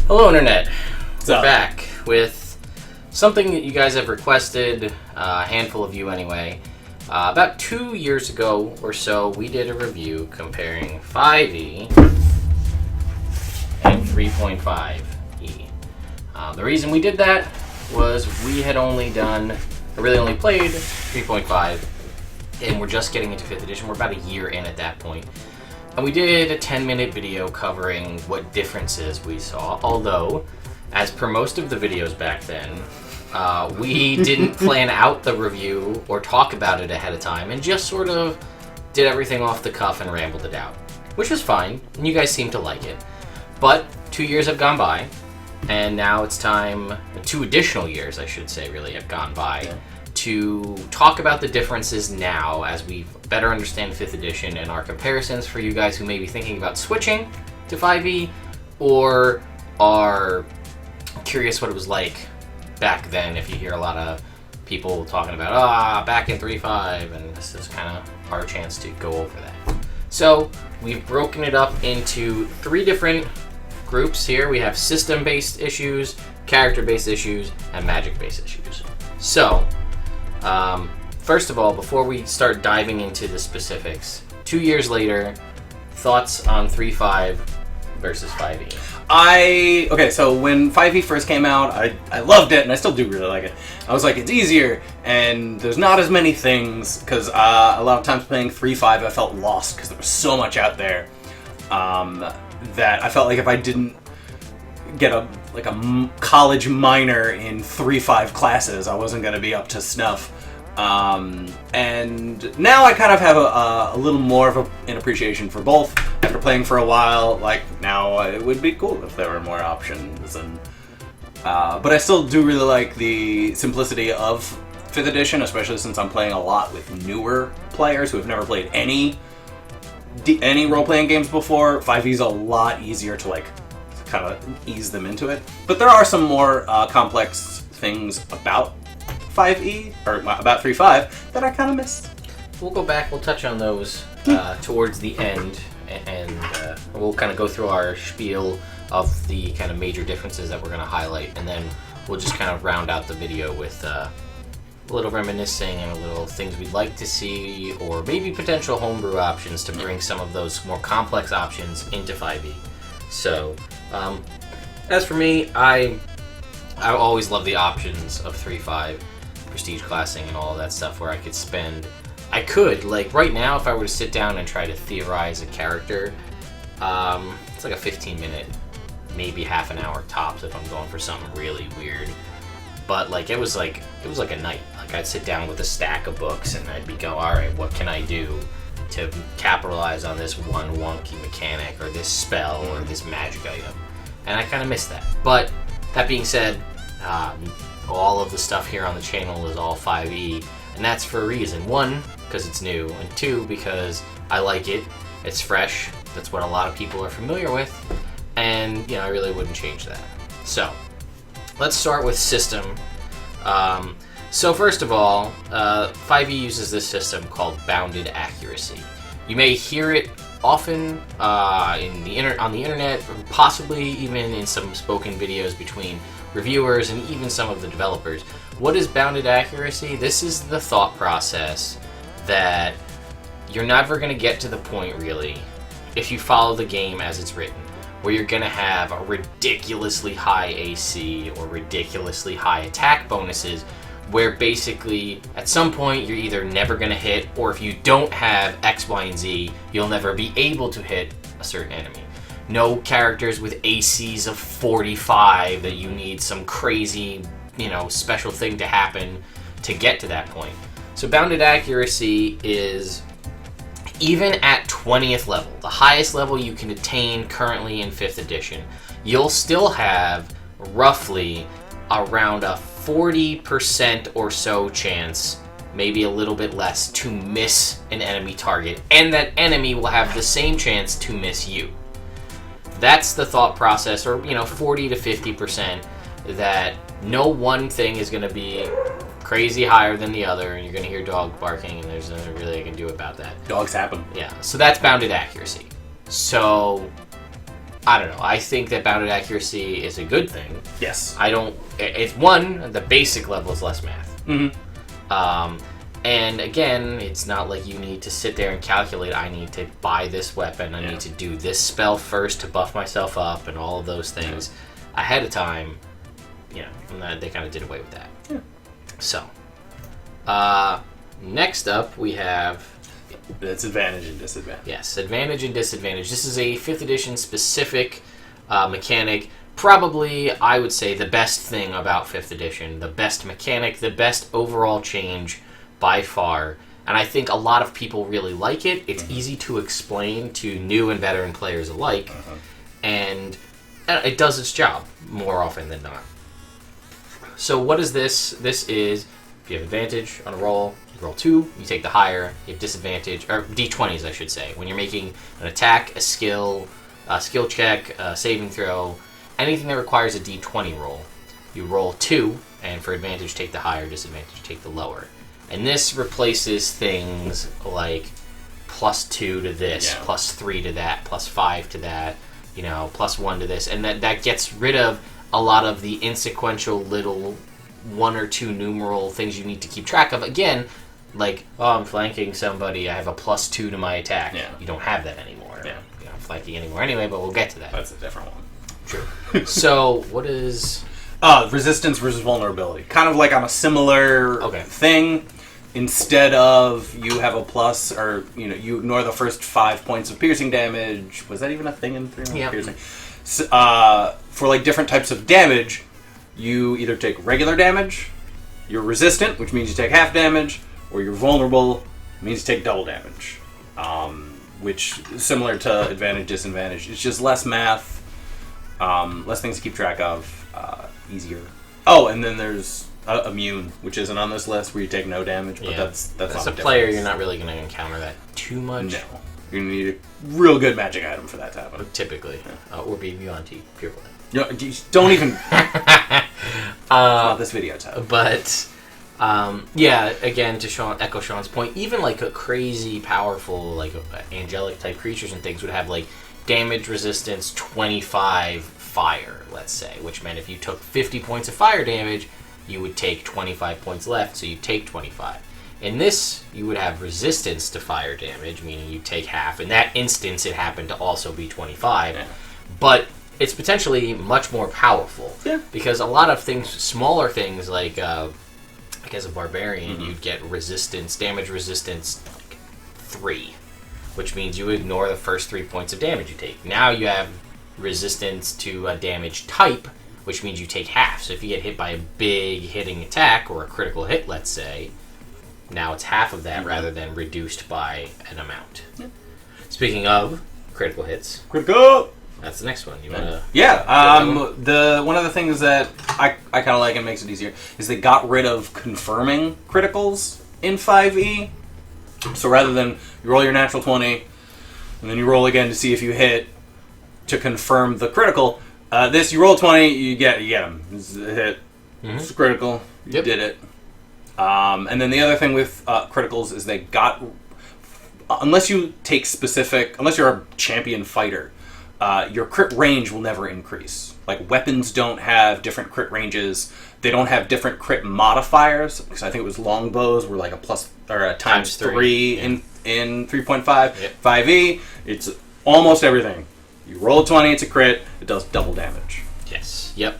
Hello, Internet. What's We're up? back with something that you guys have requested, a handful of you anyway. About 2 years ago or so, we did a review comparing 5e and 3.5e. The reason we did that was we had only played 3.5, and we're just getting into 5th edition. We're about a year in at that point. And we did a 10-minute video covering what differences we saw, although, as per most of the videos back then, we didn't plan out the review or talk about it ahead of time, and just sort of did everything off the cuff and rambled it out, which was fine, and you guys seemed to like it. But 2 years have gone by, and now it's time, 2 additional years, I should say, really have gone by, to talk about the differences now as we better understand 5th edition and our comparisons for you guys who may be thinking about switching to 5e or are curious what it was like back then. If you hear a lot of people talking about, back in 3.5, and this is kind of our chance to go over that. So we've broken it up into 3 different groups here. We have system-based issues, character-based issues, and magic-based issues. So, first of all, before we start diving into the specifics, 2 years later, thoughts on 3.5 versus 5e? Okay, so when 5e first came out, I loved it, and I still do really like it. I was like, it's easier, and there's not as many things, because a lot of times playing 3.5, I felt lost, because there was so much out there, that I felt like if I didn't get a college minor in 3.5 classes, I wasn't going to be up to snuff. And now I kind of have a little more of an appreciation for both. After playing for a while, like, now it would be cool if there were more options. And but I still do really like the simplicity of 5th edition, especially since I'm playing a lot with newer players who have never played any role-playing games before. 5e is a lot easier to, like, kind of ease them into it. But there are some more complex things about 5e, or about 3.5, that I kind of missed. We'll go back, we'll touch on those towards the end, and we'll kind of go through our spiel of the kind of major differences that we're going to highlight, and then we'll just kind of round out the video with a little reminiscing and a little things we'd like to see, or maybe potential homebrew options to bring some of those more complex options into 5e. So, as for me, I always love the options of 3.5, prestige classing and all of that stuff, where I could, like right now, if I were to sit down and try to theorize a character, it's like a 15-minute, maybe half an hour tops if I'm going for something really weird. But like it was like a night. Like I'd sit down with a stack of books and I'd be going, all right, what can I do to capitalize on this one wonky mechanic or this spell or this magic item? And I kind of missed that. But that being said, all of the stuff here on the channel is all 5e, and that's for a reason. 1, because it's new, and 2, because I like it. It's fresh. That's what a lot of people are familiar with, and I really wouldn't change that. So, let's start with system. So first of all, 5e uses this system called bounded accuracy. You may hear it often on the internet, possibly even in some spoken videos between reviewers and even some of the developers. What is bounded accuracy? This is the thought process that you're never going to get to the point, really, if you follow the game as it's written, where you're going to have a ridiculously high AC or ridiculously high attack bonuses, where basically at some point you're either never going to hit, or if you don't have X, Y, and Z, you'll never be able to hit a certain enemy. No characters with ACs of 45 that you need some crazy, special thing to happen to get to that point. So bounded accuracy is, even at 20th level, the highest level you can attain currently in 5th edition, you'll still have roughly around a 40% or so chance, maybe a little bit less, to miss an enemy target, and that enemy will have the same chance to miss you. That's the thought process, or 40 to 50%, that no one thing is going to be crazy higher than the other, and you're going to hear dog barking, and there's nothing really I can do about that. Dogs happen. Yeah, so that's bounded accuracy. So I don't know. I think that bounded accuracy is a good thing. Yes. It's one, the basic level is less math. Mm-hmm. And again, it's not like you need to sit there and calculate, I need to buy this weapon, I need to do this spell first to buff myself up, and all of those things ahead of time. You know, they kind of did away with that. Yeah. So, next up we have... It's advantage and disadvantage. Yes, advantage and disadvantage. This is a 5th edition specific mechanic. Probably, I would say, the best thing about 5th edition. The best mechanic, the best overall change by far. And I think a lot of people really like it. It's easy to explain to new and veteran players alike. And it does its job more often than not. So what is this? This is, if you have advantage on a roll, you roll 2, you take the higher. You have disadvantage, or d20s I should say. When you're making an attack, a skill check, a saving throw, anything that requires a d20 roll, you roll 2, and for advantage take the higher, disadvantage take the lower. And this replaces things like +2 to this, +3 to that, +5 to that, you know, +1 to this. And that gets rid of a lot of the insequential little 1 or 2 numeral things you need to keep track of. Again, like, oh, I'm flanking somebody, I have a +2 to my attack. Yeah. You don't have that anymore. Yeah. You're not flanking anymore anyway, but we'll get to that. That's a different one. True. So, what is... resistance versus vulnerability. Kind of like on a similar thing. Instead of you have a plus, or you ignore the first 5 points of piercing damage. Was that even a thing in 3? Yeah. Piercing. So, for like different types of damage, you either take regular damage, you're resistant, which means you take half damage, or you're vulnerable, means you take double damage. Which similar to advantage, disadvantage. It's just less math, less things to keep track of, easier. Oh, and then there's immune, which isn't on this list, where you take no damage, but that's as a player, you're not really going to encounter that too much. No. You need a real good magic item for that to happen. Typically. Or be immune to pure blood. Don't even... this video type. But, again, to echo Sean's point, even like a crazy powerful, like angelic type creatures and things would have like damage resistance 25 fire, let's say, which meant if you took 50 points of fire damage, you would take 25 points left, so you take 25. In this, you would have resistance to fire damage, meaning you take half. In that instance, it happened to also be 25. Yeah. But it's potentially much more powerful. Yeah. Because a lot of things, smaller things like, like as a barbarian, you'd get resistance, damage resistance 3, which means you ignore the first 3 points of damage you take. Now you have resistance to a damage type, which means you take half. So if you get hit by a big hitting attack, or a critical hit, let's say, now it's half of that rather than reduced by an amount. Yeah. Speaking of critical hits... Critical! That's the next one. You wanna... One of the things that I kind of like and makes it easier is they got rid of confirming criticals in 5e. So rather than you roll your natural 20, and then you roll again to see if you hit to confirm the critical... this, you roll 20, you get them. It's a hit. It's critical. You did it. And then the other thing with criticals is they got... Unless you take specific... Unless you're a champion fighter, your crit range will never increase. Like, weapons don't have different crit ranges. They don't have different crit modifiers. Because I think it was longbows were like a plus... Or a times 3 in 3.5. 5e, it's almost everything. You roll a 20, it's a crit, it does double damage. Yes. Yep.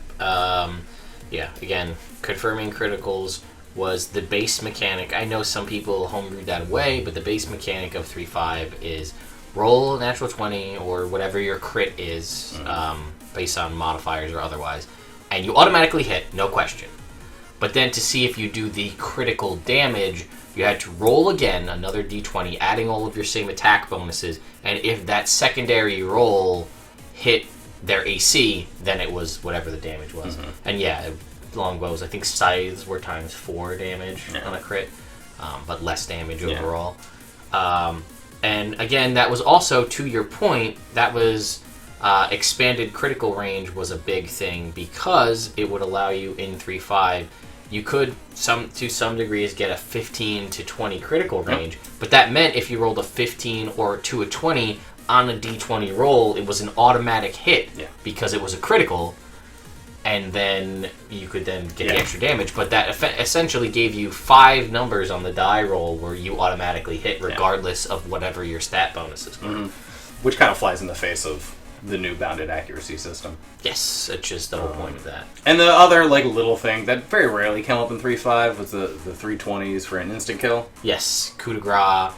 Again, confirming criticals was the base mechanic. I know some people homebrewed that away, but the base mechanic of 3.5 is roll a natural 20 or whatever your crit is, based on modifiers or otherwise, and you automatically hit, no question. But then to see if you do the critical damage, you had to roll again, another d20, adding all of your same attack bonuses, and if that secondary roll hit their AC, then it was whatever the damage was. And longbows, I think scythes were times 4 damage on a crit, but less damage overall. And again, that was also, to your point, that was expanded critical range was a big thing because it would allow you in 3.5, you could, to some degrees, get a 15 to 20 critical range, but that meant if you rolled a 15 or to a 20, on a d20 roll, it was an automatic hit Yeah. because it was a critical, and then you could then get the extra damage. But that essentially gave you 5 numbers on the die roll where you automatically hit regardless of whatever your stat bonuses were. Mm-hmm. Which kind of flies in the face of the new bounded accuracy system. Yes, it's just the whole point of that. And the other like little thing that very rarely came up in 3.5 was the 320s for an instant kill. Yes, coup de grace.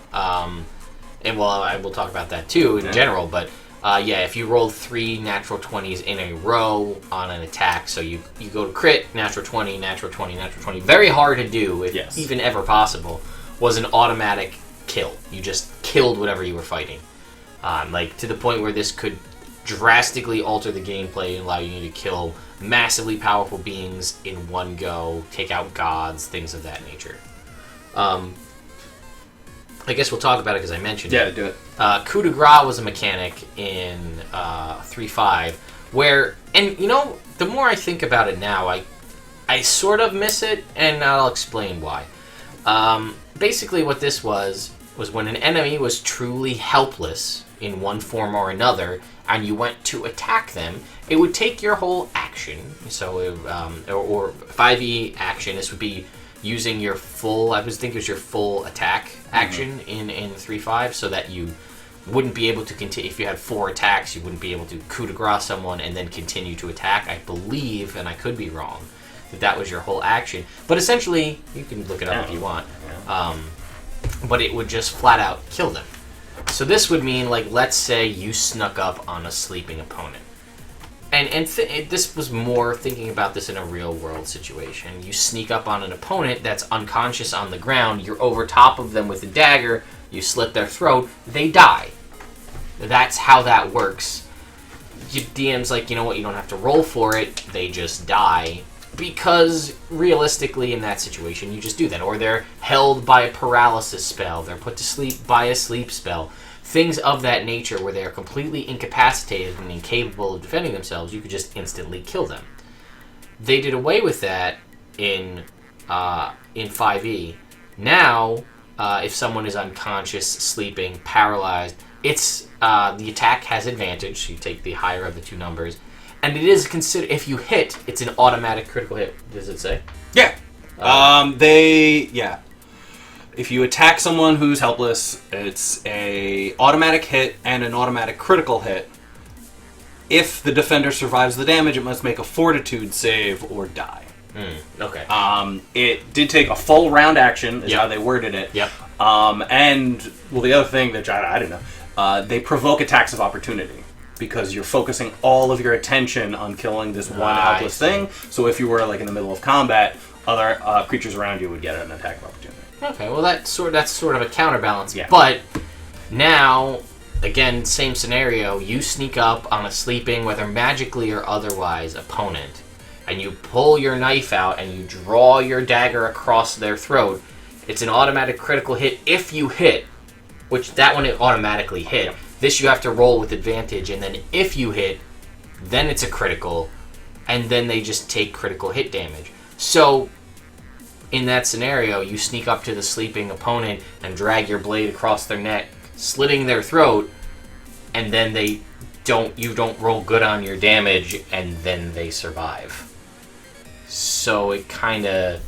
And well, I will talk about that too in general, but if you rolled 3 natural 20s in a row on an attack, so you go to crit, natural 20, natural 20, natural 20, very hard to do, if even ever possible, was an automatic kill. You just killed whatever you were fighting. Like, to the point where this could drastically alter the gameplay and allow you to kill massively powerful beings in one go, take out gods, things of that nature. I guess we'll talk about it because I mentioned it. Yeah, do it. Coup de grace was a mechanic in 3.5 where, and you know, the more I think about it now, I sort of miss it, and I'll explain why. Basically what this was when an enemy was truly helpless in one form or another, and you went to attack them, it would take your whole action. So, or 5e action, this would be using your full, I was thinking it was your full attack action in 3.5, so that you wouldn't be able to continue. If you had 4 attacks, you wouldn't be able to coup de grace someone and then continue to attack. I believe, and I could be wrong, that was your whole action. But essentially, you can look it up if you want, but it would just flat out kill them. So this would mean, like, let's say you snuck up on a sleeping opponent. And this was more thinking about this in a real-world situation. You sneak up on an opponent that's unconscious on the ground, you're over top of them with a dagger, you slit their throat, they die. That's how that works. DM's like, you know what, you don't have to roll for it, they just die. Because, realistically, in that situation, you just do that. Or they're held by a paralysis spell, they're put to sleep by a sleep spell. Things of that nature where they are completely incapacitated and incapable of defending themselves, you could just instantly kill them. They did away with that in 5e. Now, if someone is unconscious, sleeping, paralyzed, it's the attack has advantage, so you take the higher of the 2 numbers, and it is considered, if you hit, it's an automatic critical hit. Does it say? Yeah. If you attack someone who's helpless, it's a automatic hit and an automatic critical hit. If the defender survives the damage, it must make a fortitude save or die. Okay. It did take a full round action, is how they worded it. Yep. And, well, the other thing that I didn't know, they provoke attacks of opportunity because you're focusing all of your attention on killing this one helpless thing. So if you were, like, in the middle of combat, other creatures around you would get an attack of opportunity. Okay, well that's sort of a counterbalance. Yeah. But now, again, same scenario. You sneak up on a sleeping, whether magically or otherwise, opponent, and you pull your knife out and you draw your dagger across their throat. It's an automatic critical hit if you hit, which that one it automatically hit. Yep. This you have to roll with advantage, and then if you hit, then it's a critical, and then they just take critical hit damage. So, in that scenario, you sneak up to the sleeping opponent and drag your blade across their neck, slitting their throat, and then you don't roll good on your damage, and then they survive. So it kind of...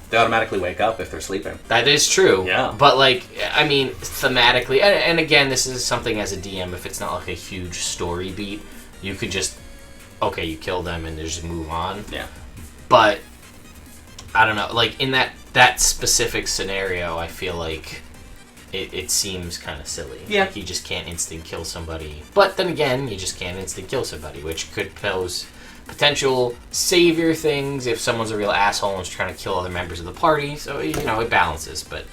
They automatically wake up if they're sleeping. That is true. Yeah. But, like, I mean, thematically, and again, this is something as a DM, if it's not like a huge story beat, you could just, okay, you kill them and just move on. Yeah. But... I don't know, like, in that specific scenario, I feel like it seems kind of silly. Yeah. Like, you just can't instant kill somebody. But then again, you just can't instant kill somebody, which could pose potential savior things if someone's a real asshole and is trying to kill other members of the party. So, you know, it balances, but...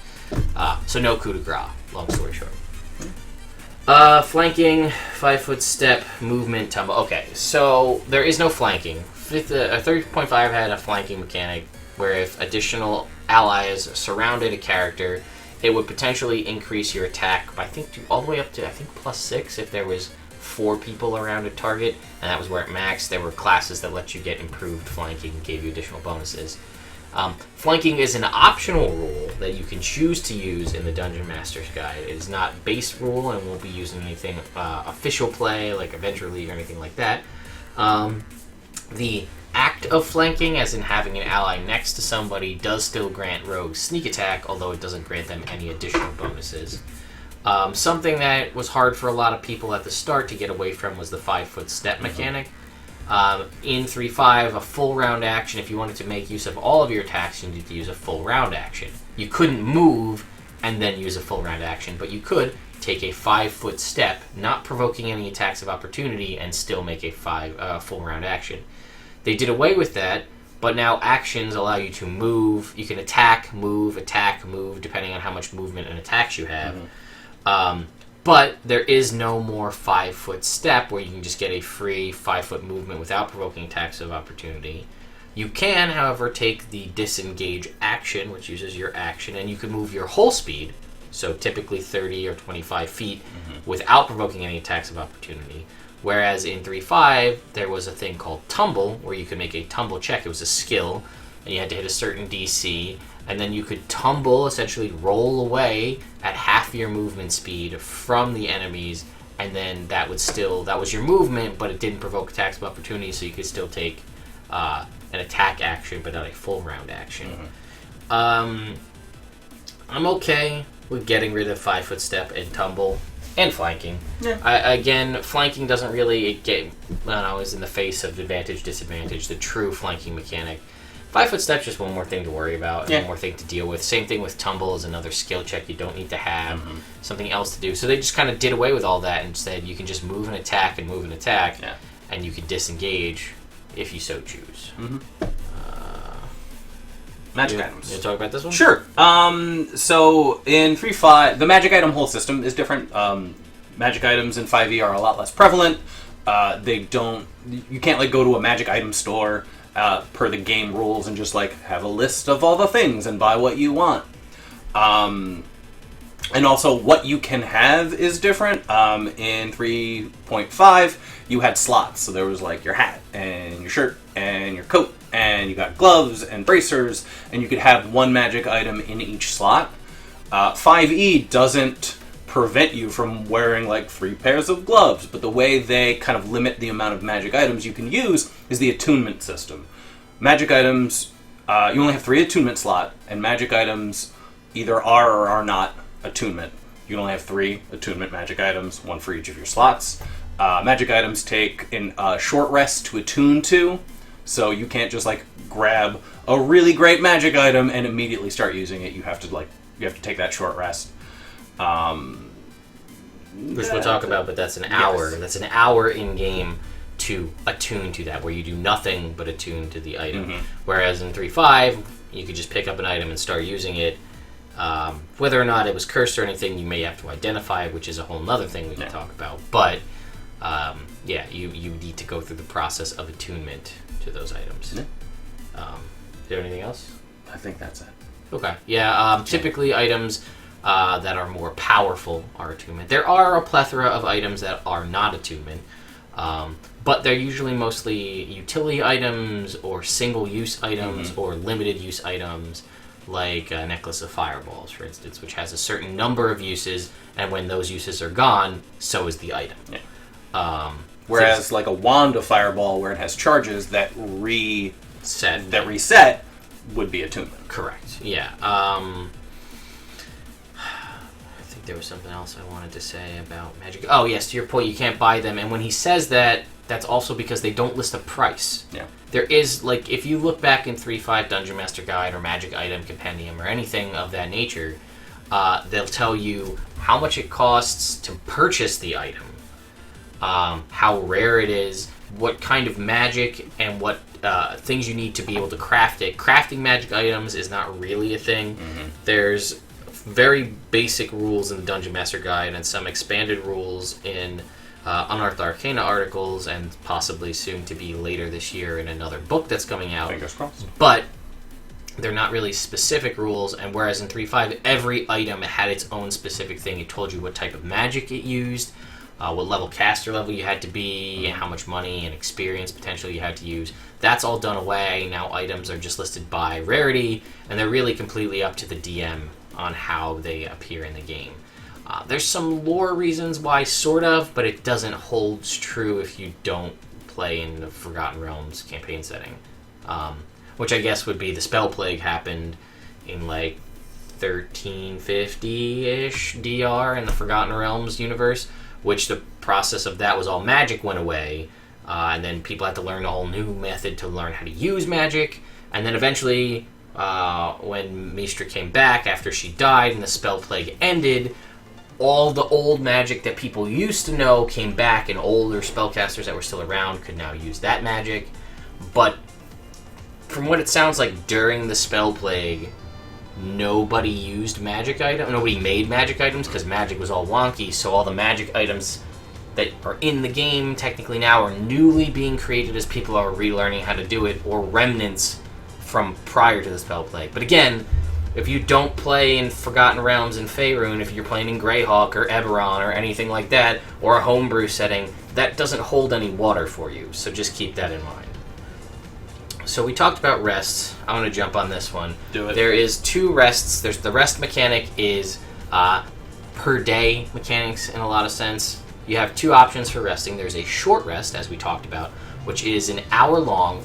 so no coup de grace, long story short. Flanking, 5-foot step, movement, tumble. Okay, so there is no flanking. 30.5 had a flanking mechanic, where if additional allies surrounded a character, it would potentially increase your attack by, all the way up to, +6 if there was 4 people around a target, and that was where it maxed. There were classes that let you get improved flanking, gave you additional bonuses. Flanking is an optional rule that you can choose to use in the Dungeon Master's Guide. It is not base rule and won't be used in anything official play, like Adventure League or anything like that. The act of flanking, as in having an ally next to somebody, does still grant rogues sneak attack, although it doesn't grant them any additional bonuses. Something that was hard for a lot of people at the start to get away from was the 5-foot step mechanic. In 3.5, a full round action, if you wanted to make use of all of your attacks, you needed to use a full round action. You couldn't move and then use a full round action, but you could take a 5-foot step, not provoking any attacks of opportunity, and still make a full round action. They did away with that, but now actions allow you to move. You can attack, move, depending on how much movement and attacks you have. But there is no more 5-foot step where you can just get a free 5-foot movement without provoking attacks of opportunity. You can, however, take the disengage action, which uses your action, and you can move your whole speed, so typically 30 or 25 feet, without provoking any attacks of opportunity. Whereas in 3.5, there was a thing called tumble, where you could make a tumble check. It was a skill, and you had to hit a certain DC, and then you could tumble, essentially roll away at half your movement speed from the enemies, and then that was your movement, but it didn't provoke attacks of opportunity, so you could still take an attack action, but not a full round action. I'm okay with getting rid of 5-foot step and tumble and flanking. Again, flanking doesn't really get, is in the face of advantage, disadvantage, the true flanking mechanic. 5-foot step's just one more thing to worry about, and one more thing to deal with. Same thing with tumble is another skill check you don't need to have, something else to do. So they just kind of did away with all that and said you can just move and attack, and you can disengage if you so choose. Magic items. You want to talk about this one? Sure. So in 3.5, the magic item whole system is different. Magic items in 5e are a lot less prevalent. You can't go to a magic item store per the game rules and just have a list of all the things and buy what you want. And also what you can have is different. In 3.5, you had slots. So there was your hat and your shirt and your coat, and you got gloves and bracers, and you could have one magic item in each slot. 5e doesn't prevent you from wearing 3 pairs of gloves, but the way they kind of limit the amount of magic items you can use is the attunement system. Magic items, you only have 3 attunement slot, and magic items either are or are not attunement. You can only have 3 attunement magic items, 1 for each of your slots. Magic items take a short rest to attune to, so you can't just grab a really great magic item and immediately start using it. You have to take that short rest. Which we'll talk about, but that's an hour. That's an hour in game to attune to that, where you do nothing but attune to the item. Whereas in 3.5, you could just pick up an item and start using it. Whether or not it was cursed or anything, you may have to identify, which is a whole other thing we can talk about. But you need to go through the process of attunement to those items. Is there anything else? I think that's it. Okay. Typically items that are more powerful are attunement. There are a plethora of items that are not attunement, but they're usually mostly utility items or single-use items or limited-use items, like a necklace of fireballs, for instance, which has a certain number of uses, and when those uses are gone, so is the item. Whereas a wand of fireball, where it has charges that reset would be attunement. Correct. I think there was something else I wanted to say about magic. Oh yes, to your point, you can't buy them, and when he says that, that's also because they don't list a price. There is, if you look back in 3.5 Dungeon Master Guide or Magic Item Compendium or anything of that nature, they'll tell you how much it costs to purchase the item, how rare it is, what kind of magic and what things you need to be able to craft it. Crafting magic items is not really a thing. There's very basic rules in the Dungeon Master Guide and some expanded rules in Unearthed Arcana articles, and possibly soon to be later this year in another book that's coming out. Fingers crossed. But they're not really specific rules, and whereas in 3.5 every item had its own specific thing. It told you what type of magic it used, what level caster level you had to be, and how much money and experience potential you had to use. That's all done away. Now items are just listed by rarity, and they're really completely up to the DM on how they appear in the game. There's some lore reasons why, sort of, but it doesn't hold true if you don't play in the Forgotten Realms campaign setting. Which I guess would be the Spell Plague happened in like 1350-ish DR in the Forgotten Realms universe, which the process of that was all magic went away, and then people had to learn a whole new method to learn how to use magic, and then eventually when Mystra came back after she died and the Spell Plague ended, all the old magic that people used to know came back, and older spellcasters that were still around could now use that magic. But from what it sounds like, during the Spell Plague, nobody used magic items. Nobody made magic items because magic was all wonky. So all the magic items that are in the game technically now are newly being created as people are relearning how to do it, or remnants from prior to the Spell Plague. But again, if you don't play in Forgotten Realms and Faerun, if you're playing in Greyhawk or Eberron or anything like that, or a homebrew setting, that doesn't hold any water for you. So just keep that in mind. So we talked about rests. I want to jump on this one. Do it. There is 2 rests. There's the rest mechanic is per day mechanics in a lot of sense. You have 2 options for resting. There's a short rest, as we talked about, which is an hour long,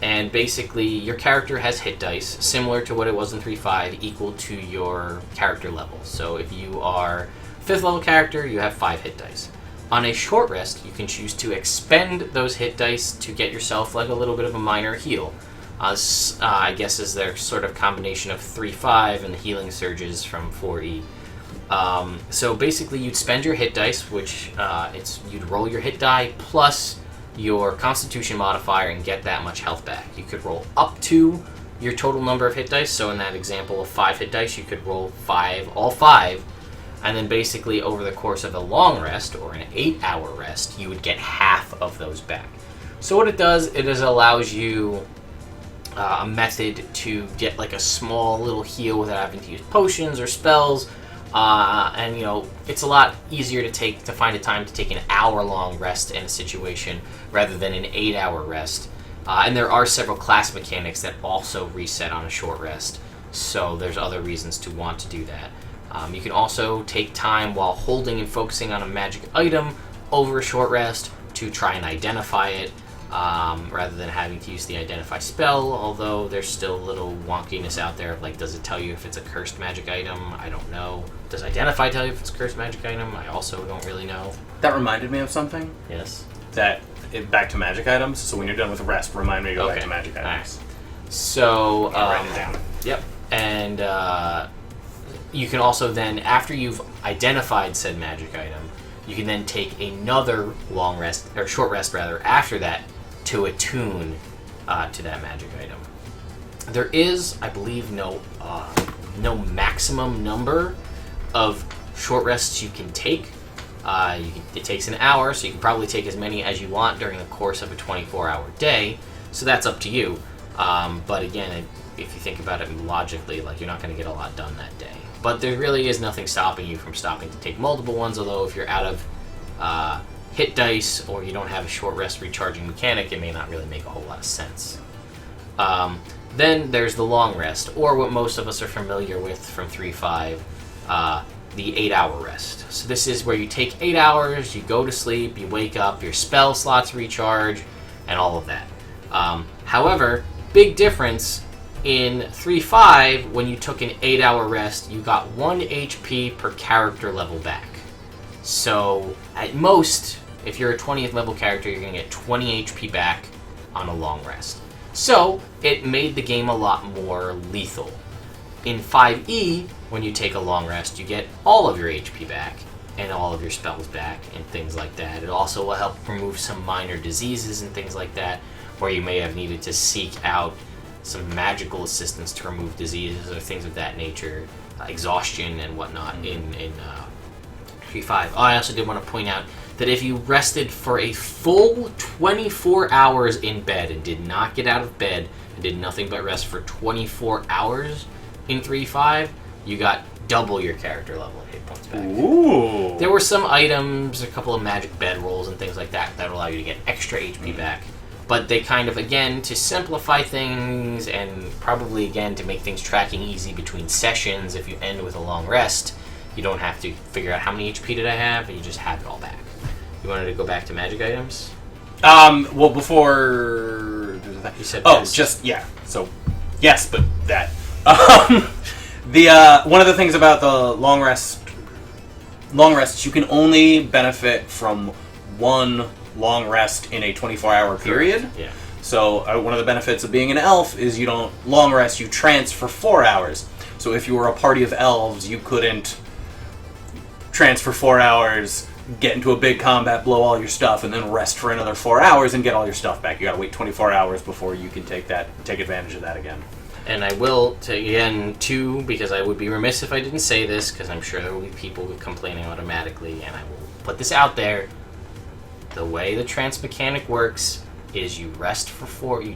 and basically your character has hit dice, similar to what it was in 3.5, equal to your character level. So if you are 5th level character, you have 5 hit dice. On a short rest, you can choose to expend those hit dice to get yourself like a little bit of a minor heal. I guess is their sort of combination of 3.5 and the healing surges from 4E. So basically you'd spend your hit dice, which you'd roll your hit die plus your constitution modifier and get that much health back. You could roll up to your total number of hit dice. So in that example of 5 hit dice, you could roll all 5. And then basically over the course of a long rest, or an 8-hour rest, you would get half of those back. So what it does, it allows you a method to get like a small little heal without having to use potions or spells. And it's a lot easier to find a time to take an hour-long rest in a situation rather than an 8-hour rest. And there are several class mechanics that also reset on a short rest, so there's other reasons to want to do that. You can also take time while holding and focusing on a magic item over a short rest to try and identify it, rather than having to use the identify spell, although there's still a little wonkiness out there. Like, does it tell you if it's a cursed magic item? I don't know. Does identify tell you if it's a cursed magic item? I also don't really know. That reminded me of something. Yes. Back to magic items. So when you're done with rest, remind me to go back to magic items. Right. So write it down. Yep. And you can also then, after you've identified said magic item, you can then take another long rest, or short rest rather, after that to attune to that magic item. There is, I believe, no maximum number of short rests you can take. It takes an hour, so you can probably take as many as you want during the course of a 24-hour day. So that's up to you. But again, if you think about it logically, like, you're not going to get a lot done that day. But there really is nothing stopping you from stopping to take multiple ones, although if you're out of hit dice or you don't have a short rest recharging mechanic, it may not really make a whole lot of sense. Then there's the long rest, or what most of us are familiar with from 3.5, the 8-hour rest. So this is where you take 8 hours, you go to sleep, you wake up, your spell slots recharge, and all of that. However, big difference. In 3.5, when you took an 8-hour rest, you got 1 HP per character level back. So, at most, if you're a 20th level character, you're going to get 20 HP back on a long rest. So, it made the game a lot more lethal. In 5e, when you take a long rest, you get all of your HP back, and all of your spells back, and things like that. It also will help remove some minor diseases and things like that, where you may have needed to seek out some magical assistance to remove diseases or things of that nature, exhaustion and whatnot in 3.5. Oh, I also did want to point out that if you rested for a full 24 hours in bed and did not get out of bed and did nothing but rest for 24 hours in 3.5, you got double your character level hit points back. Ooh. There were some items, a couple of magic bedrolls and things like that that allow you to get extra HP back. But they kind of, again, to simplify things and probably, again, to make things tracking easy between sessions, if you end with a long rest, you don't have to figure out how many HP did I have, and you just have it all back. You wanted to go back to magic items? Well, before... You said yes. Just, yeah. So, yes, but that. One of the things about the long rests, you can only benefit from one long rest in a 24-hour period. Yeah. So one of the benefits of being an elf is you don't long rest, you trance for 4 hours. So if you were a party of elves, you couldn't trance for 4 hours, get into a big combat, blow all your stuff, and then rest for another 4 hours and get all your stuff back. You gotta wait 24 hours before you can take advantage of that again. And I will, again, too, because I would be remiss if I didn't say this, because I'm sure there will be people complaining automatically, and I will put this out there. The way the trance mechanic works is you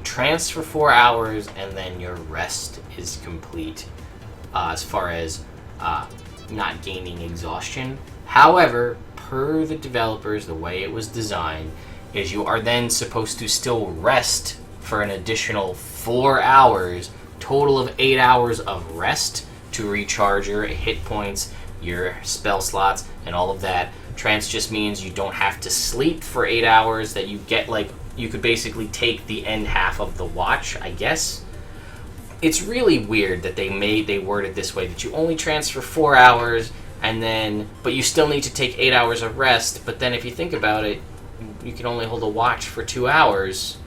trance for 4 hours, and then your rest is complete as far as not gaining exhaustion. However, per the developers, the way it was designed is you are then supposed to still rest for an additional 4 hours, total of 8 hours of rest to recharge your hit points, your spell slots, and all of that. Trance just means you don't have to sleep for 8 hours, that you get, like, you could basically take the end half of the watch, I guess. It's really weird that they word it this way, that you only trance for 4 hours, but you still need to take 8 hours of rest, but then if you think about it, you can only hold a watch for 2 hours.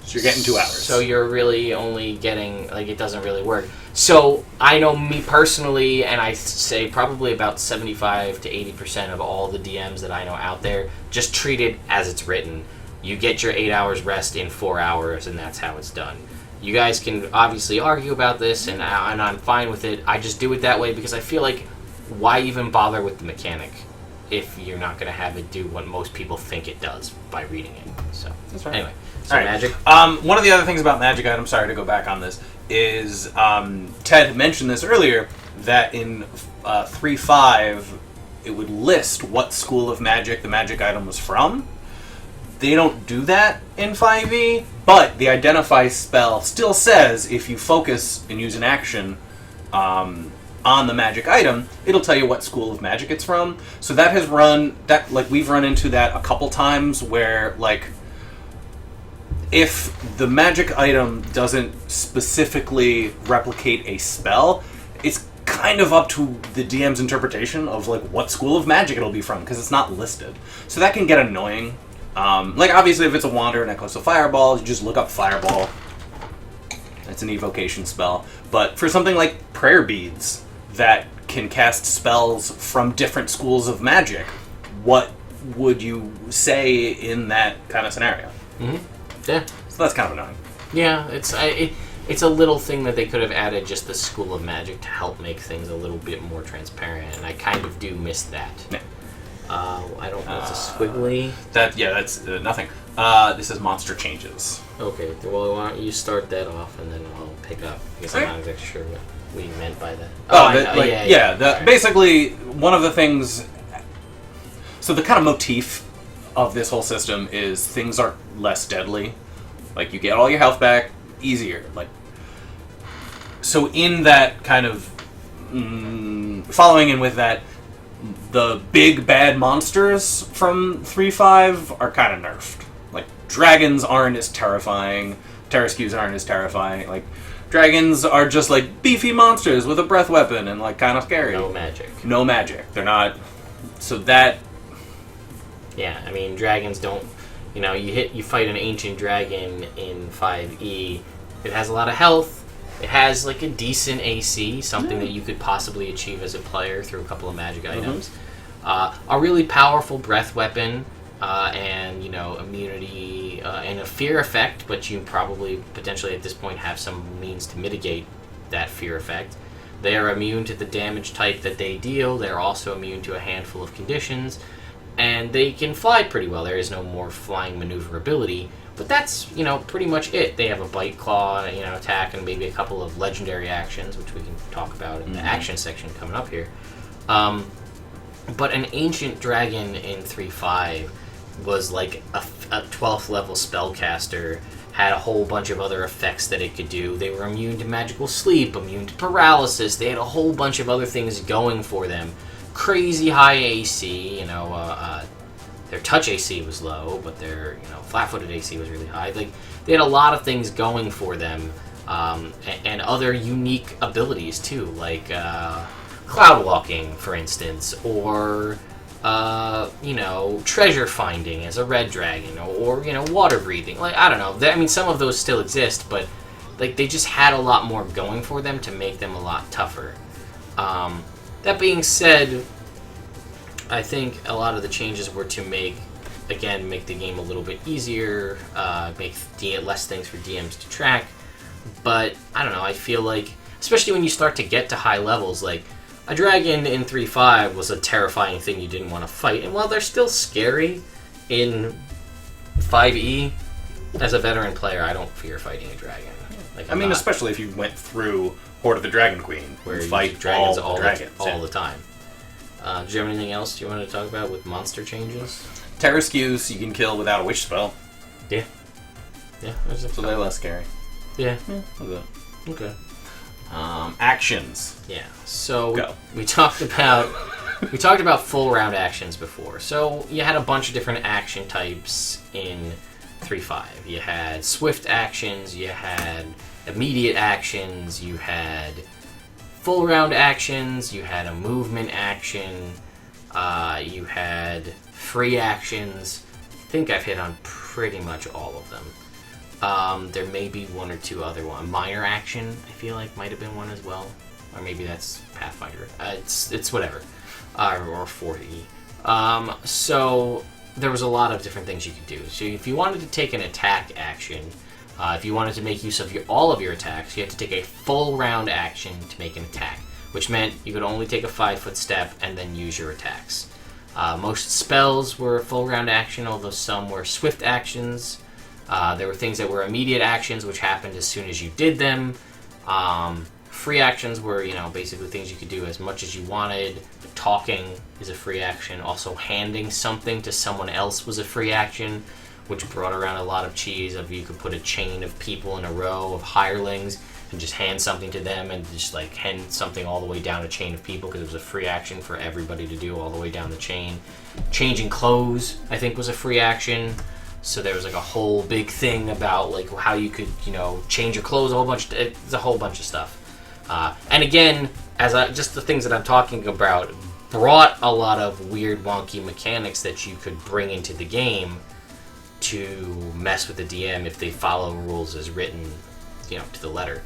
So you're getting 2 hours. So you're really only getting, like, it doesn't really work. So I know me personally, and I say probably about 75 to 80% of all the DMs that I know out there, just treat it as it's written. You get your 8 hours rest in 4 hours, and that's how it's done. You guys can obviously argue about this, and I'm fine with it. I just do it that way because I feel like, why even bother with the mechanic if you're not going to have it do what most people think it does by reading it? So that's right. Anyway, so right. magic. One of the other things about magic items, sorry to go back on this, is Ted mentioned this earlier, that in 3.5 it would list what school of magic the magic item was from. They don't do that in 5e, but the identify spell still says if you focus and use an action on the magic item, it'll tell you what school of magic it's from. So that has we've run into that a couple times where, like, if the magic item doesn't specifically replicate a spell, it's kind of up to the DM's interpretation of, like, what school of magic it'll be from, because it's not listed. So that can get annoying. Obviously, if it's a wand or a necklace of fireballs, you just look up fireball. It's an evocation spell. But for something like prayer beads that can cast spells from different schools of magic, what would you say in that kind of scenario? Mm-hmm. Yeah. So that's kind of annoying. Yeah, it's a little thing that they could have added, just the school of magic, to help make things a little bit more transparent, and I kind of do miss that. Yeah. I don't know. It's a squiggly. That's nothing. This is monster changes. Okay. Well, why don't you start that off, and then I'll pick up, because I'm not exactly sure what we meant by that. Basically, one of the things. So the kind of motif of this whole system is things are less deadly. Like, you get all your health back easier. Like, so in that kind of following in with that, the big bad monsters from 3.5 are kind of nerfed. Like, dragons aren't as terrifying. Terrascues aren't as terrifying. Like, dragons are just, like, beefy monsters with a breath weapon and, like, kind of scary. No magic. No magic. They're not. So that. Yeah, I mean, dragons don't. You fight an ancient dragon in 5e. It has a lot of health. It has, like, a decent AC, something that you could possibly achieve as a player through a couple of magic items. A really powerful breath weapon, and, immunity, and a fear effect, but you probably, potentially at this point, have some means to mitigate that fear effect. They are immune to the damage type that they deal. They're also immune to a handful of conditions, and they can fly pretty well. There is no more flying maneuverability. But that's, pretty much it. They have a bite claw, attack, and maybe a couple of legendary actions, which we can talk about in the action section coming up here. But an ancient dragon in 3.5 was like a 12th level spellcaster, had a whole bunch of other effects that it could do. They were immune to magical sleep, immune to paralysis. They had a whole bunch of other things going for them. Crazy high AC, their touch AC was low, but their flat-footed AC was really high. Like, they had a lot of things going for them, and other unique abilities too, like cloud walking, for instance, or treasure finding as a red dragon, or water breathing. Like, I don't know. Some of those still exist, but like they just had a lot more going for them to make them a lot tougher. That being said, I think a lot of the changes were to make the game a little bit easier, make less things for DMs to track. But I don't know. I feel like, especially when you start to get to high levels, like a dragon in 3.5 was a terrifying thing you didn't want to fight. And while they're still scary in 5e, as a veteran player, I don't fear fighting a dragon. Like, especially if you went through Horde of the Dragon Queen, where you fight dragons all the dragons all the time. Do you have anything else you want to talk about with monster changes? Terraskews you can kill without a witch spell. Yeah. So they're less scary. Yeah. Okay. Actions. Yeah. So we talked about full round actions before. So you had a bunch of different action types in 3.5. You had swift actions, you had immediate actions, you had full round actions, you had a movement action, you had free actions. I think I've hit on pretty much all of them. There may be one or two other ones. Minor action, I feel like, might have been one as well. Or maybe that's Pathfinder. It's whatever. Or 40. So there was a lot of different things you could do. So if you wanted to take an attack action, if you wanted to make use of all of your attacks, you had to take a full round action to make an attack, which meant you could only take a 5-foot step and then use your attacks. Most spells were full round action, although some were swift actions. There were things that were immediate actions, which happened as soon as you did them. Free actions were, basically things you could do as much as you wanted. Talking is a free action. Also, handing something to someone else was a free action, which brought around a lot of cheese. You could put a chain of people in a row of hirelings and just hand something to them, and just like hand something all the way down a chain of people, because it was a free action for everybody to do all the way down the chain. Changing clothes, I think, was a free action. So there was like a whole big thing about like how you could, change your clothes, a whole bunch of stuff. And again, just the things that I'm talking about brought a lot of weird, wonky mechanics that you could bring into the game to mess with the DM if they follow rules as written, to the letter.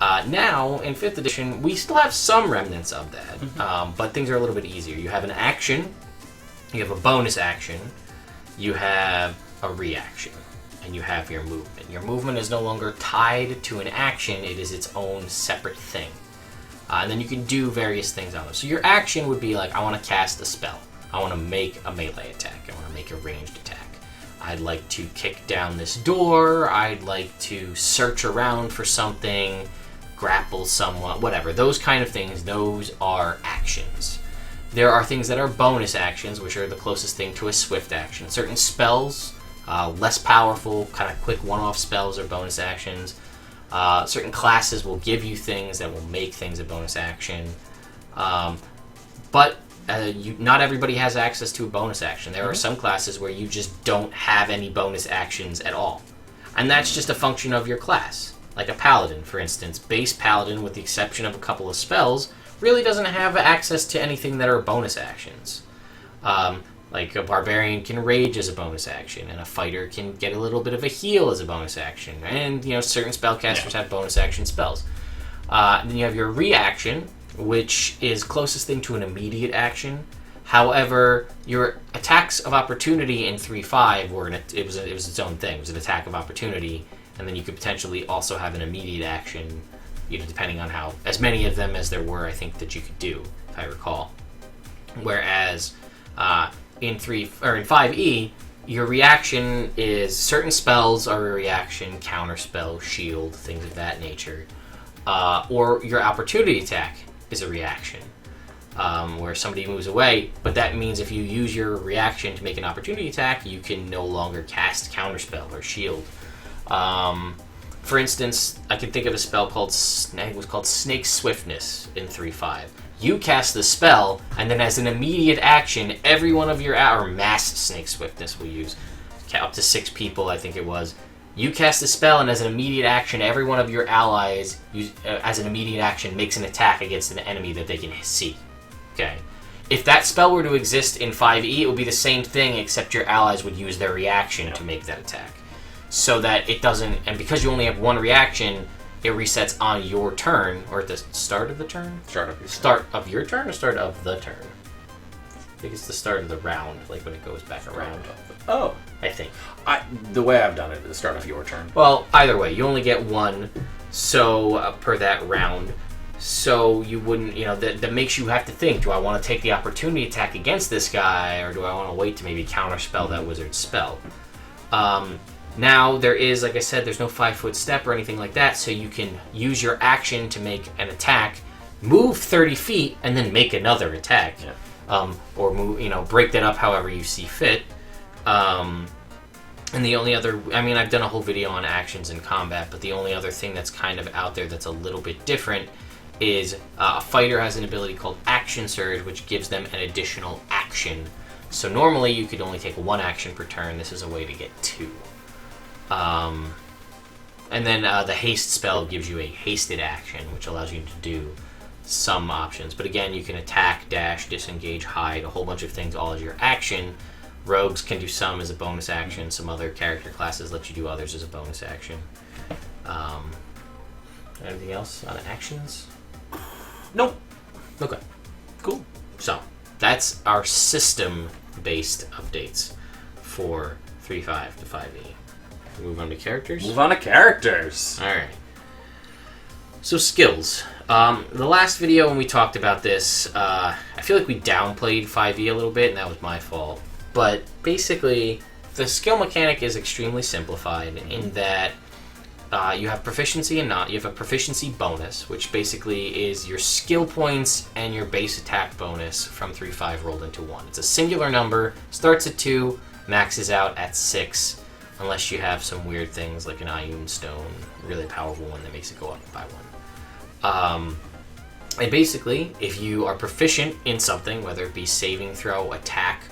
Now, in 5th edition, we still have some remnants of that, but things are a little bit easier. You have an action, you have a bonus action, you have a reaction, and you have your movement. Your movement is no longer tied to an action, it is its own separate thing. And then you can do various things on it. So your action would be like, I want to cast a spell. I want to make a melee attack. I want to make a ranged attack. I'd like to kick down this door. I'd like to search around for something, grapple someone, whatever. Those kind of things, those are actions. There are things that are bonus actions, which are the closest thing to a swift action. Certain spells, less powerful, kind of quick one-off spells are bonus actions. Certain classes will give you things that will make things a bonus action. But not everybody has access to a bonus action. There are some classes where you just don't have any bonus actions at all. And that's just a function of your class. Like a paladin, for instance. Base paladin, with the exception of a couple of spells, really doesn't have access to anything that are bonus actions. Like a barbarian can rage as a bonus action, and a fighter can get a little bit of a heal as a bonus action. And, certain spellcasters have bonus action spells. Then you have your reaction, which is closest thing to an immediate action. However, your attacks of opportunity in 3.5 it was its own thing. It was an attack of opportunity, and then you could potentially also have an immediate action, depending on as many of them as there were, I think, that you could do, if I recall. Whereas in 5e, your reaction is certain spells are a reaction, counter spell, shield, things of that nature, or your opportunity attack is a reaction. where somebody moves away, but that means if you use your reaction to make an opportunity attack, you can no longer cast Counterspell or Shield. For instance, I can think of a spell called Snake Swiftness in 3/5. You cast the spell, and then as an immediate action, every one of your or Mass Snake Swiftness we'll use, up to 6 people, I think it was. You cast the spell, and as an immediate action, every one of your allies, as an immediate action, makes an attack against an enemy that they can see. Okay. If that spell were to exist in 5e, it would be the same thing, except your allies would use their reaction to make that attack. So that it doesn't, and because you only have one reaction, it resets on your turn, or at the start of the turn? Start of your turn. Start of your turn, or start of the turn? I think it's the start of the round, like when it goes back around. Oh. I think. The way I've done it is the start of your turn. Well, either way, you only get one, so per that round. So you wouldn't, that makes you have to think, do I want to take the opportunity attack against this guy, or do I want to wait to maybe counterspell that wizard's spell? Now, there is, like I said, there's no 5-foot step or anything like that, so you can use your action to make an attack, move 30 feet, and then make another attack. Yeah. Or move, break that up however you see fit. And the only other, I've done a whole video on actions in combat, but the only other thing that's kind of out there that's a little bit different is a fighter has an ability called Action Surge, which gives them an additional action. So normally you could only take 1 action per turn. This is a way to get 2. And then the Haste spell gives you a hasted action, which allows you to do some options. But again, you can attack, dash, disengage, hide, a whole bunch of things all as your action. Rogues can do some as a bonus action. Some other character classes let you do others as a bonus action. Anything else on actions? Nope. Okay. Cool. So, that's our system-based updates for 3.5 to 5e. Move on to characters? Move on to characters. Alright. So, skills. The last video when we talked about this, I feel like we downplayed 5e a little bit, and that was my fault. But basically, the skill mechanic is extremely simplified in that you have proficiency and you have a proficiency bonus, which basically is your skill points and your base attack bonus from 3/5 rolled into 1. It's a singular number, starts at 2, maxes out at 6, unless you have some weird things like an Ioun Stone, really powerful one that makes it go up by 1. And basically, if you are proficient in something, whether it be saving throw, attack,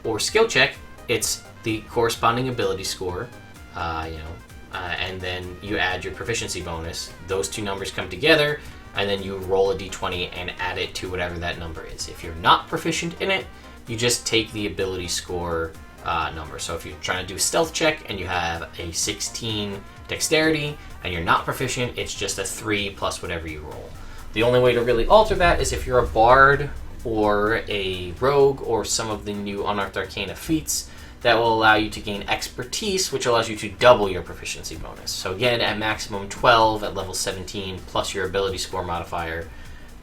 or skill check, it's the corresponding ability score, and then you add your proficiency bonus. Those two numbers come together, and then you roll a d20 and add it to whatever that number is. If you're not proficient in it, you just take the ability score number. So if you're trying to do a stealth check and you have a 16 dexterity and you're not proficient, it's just a 3 plus whatever you roll. The only way to really alter that is if you're a bard or a rogue or some of the new Unearthed Arcana feats that will allow you to gain expertise, which allows you to double your proficiency bonus. So again, at maximum 12 at level 17 plus your ability score modifier,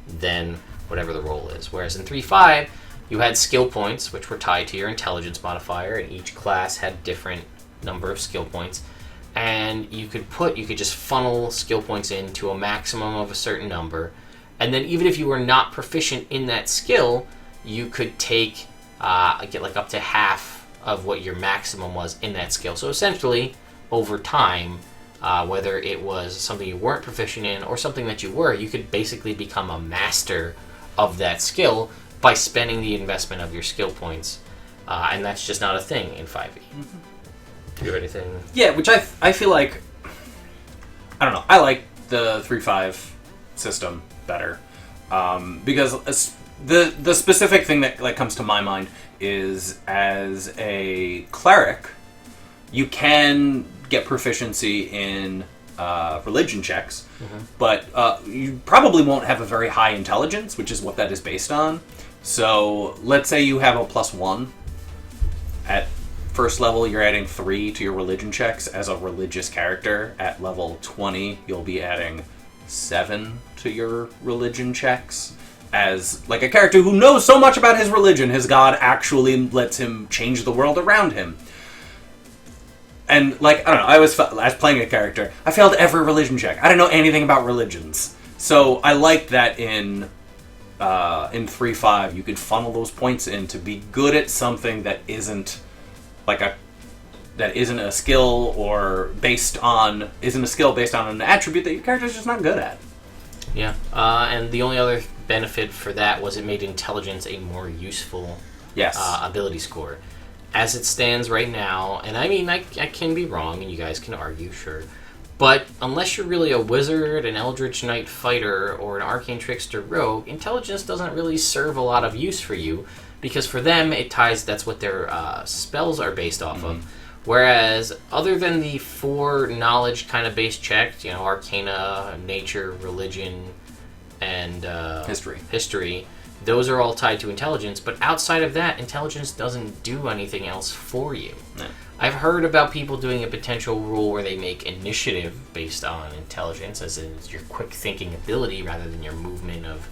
then whatever the roll is. Whereas in 3.5, you had skill points, which were tied to your intelligence modifier, and each class had different number of skill points. And you could just funnel skill points into a maximum of a certain number. And then even if you were not proficient in that skill, you could get like up to half of what your maximum was in that skill. So essentially, over time, whether it was something you weren't proficient in or something that you were, you could basically become a master of that skill by spending the investment of your skill points. And that's just not a thing in 5e. Mm-hmm. Do you have anything? Yeah, which I feel like, I don't know, I like the 3.5 system better. Because the specific thing that comes to my mind is, as a cleric, you can get proficiency in religion checks, but you probably won't have a very high intelligence, which is what that is based on. So let's say you have a +1 at first level, you're adding 3 to your religion checks as a religious character. At level 20, you'll be adding 7 to your religion checks. As like a character who knows so much about his religion, his god actually lets him change the world around him. And I don't know, as playing a character, I failed every religion check. I didn't know anything about religions. So I like that in in 3.5 you could funnel those points in to be good at something that isn't a skill based on an attribute that your character's just not good at. Yeah, and the only other benefit for that was it made intelligence a more useful ability score. As it stands right now, and I mean, I can be wrong, and you guys can argue, sure, but unless you're really a wizard, an eldritch knight fighter, or an arcane trickster rogue, intelligence doesn't really serve a lot of use for you, because for them, that's what their spells are based off of. Whereas, other than the 4 knowledge kind of based checks, Arcana, Nature, Religion, and History, those are all tied to intelligence. But outside of that, intelligence doesn't do anything else for you. No. I've heard about people doing a potential rule where they make initiative based on intelligence, as in your quick thinking ability rather than your movement of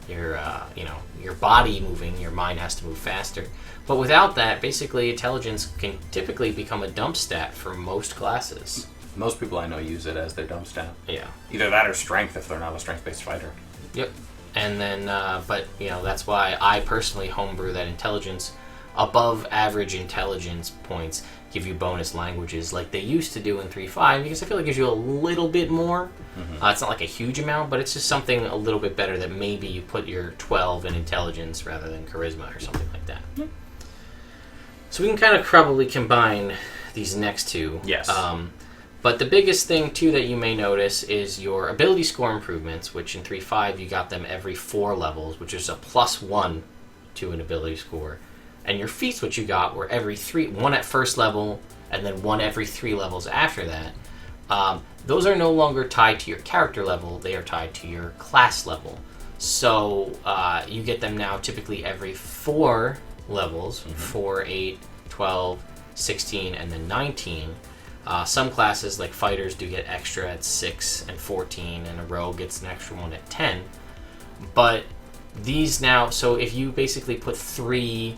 your body moving. Your mind has to move faster. But without that, basically, intelligence can typically become a dump stat for most classes. Most people I know use it as their dump stat. Yeah. Either that or strength if they're not a strength-based fighter. Yep. And then, but, that's why I personally homebrew that intelligence. Above average intelligence points give you bonus languages like they used to do in 3.5, because I feel like it gives you a little bit more. Mm-hmm. It's not like a huge amount, but it's just something a little bit better that maybe you put your 12 in intelligence rather than charisma or something like that. Mm-hmm. So we can kind of probably combine these next two. Yes. But the biggest thing, too, that you may notice is your ability score improvements, which in 3.5 you got them every 4 levels, which is a +1 to an ability score. And your feats, which you got, were every 3, 1 at first level, and then 1 every 3 levels after that. Those are no longer tied to your character level, they are tied to your class level. So you get them now typically every 4 levels, 4, 8, 12, 16, and then 19. Some classes, like fighters, do get extra at 6 and 14, and a rogue gets an extra one at 10. But these now, so if you basically put 3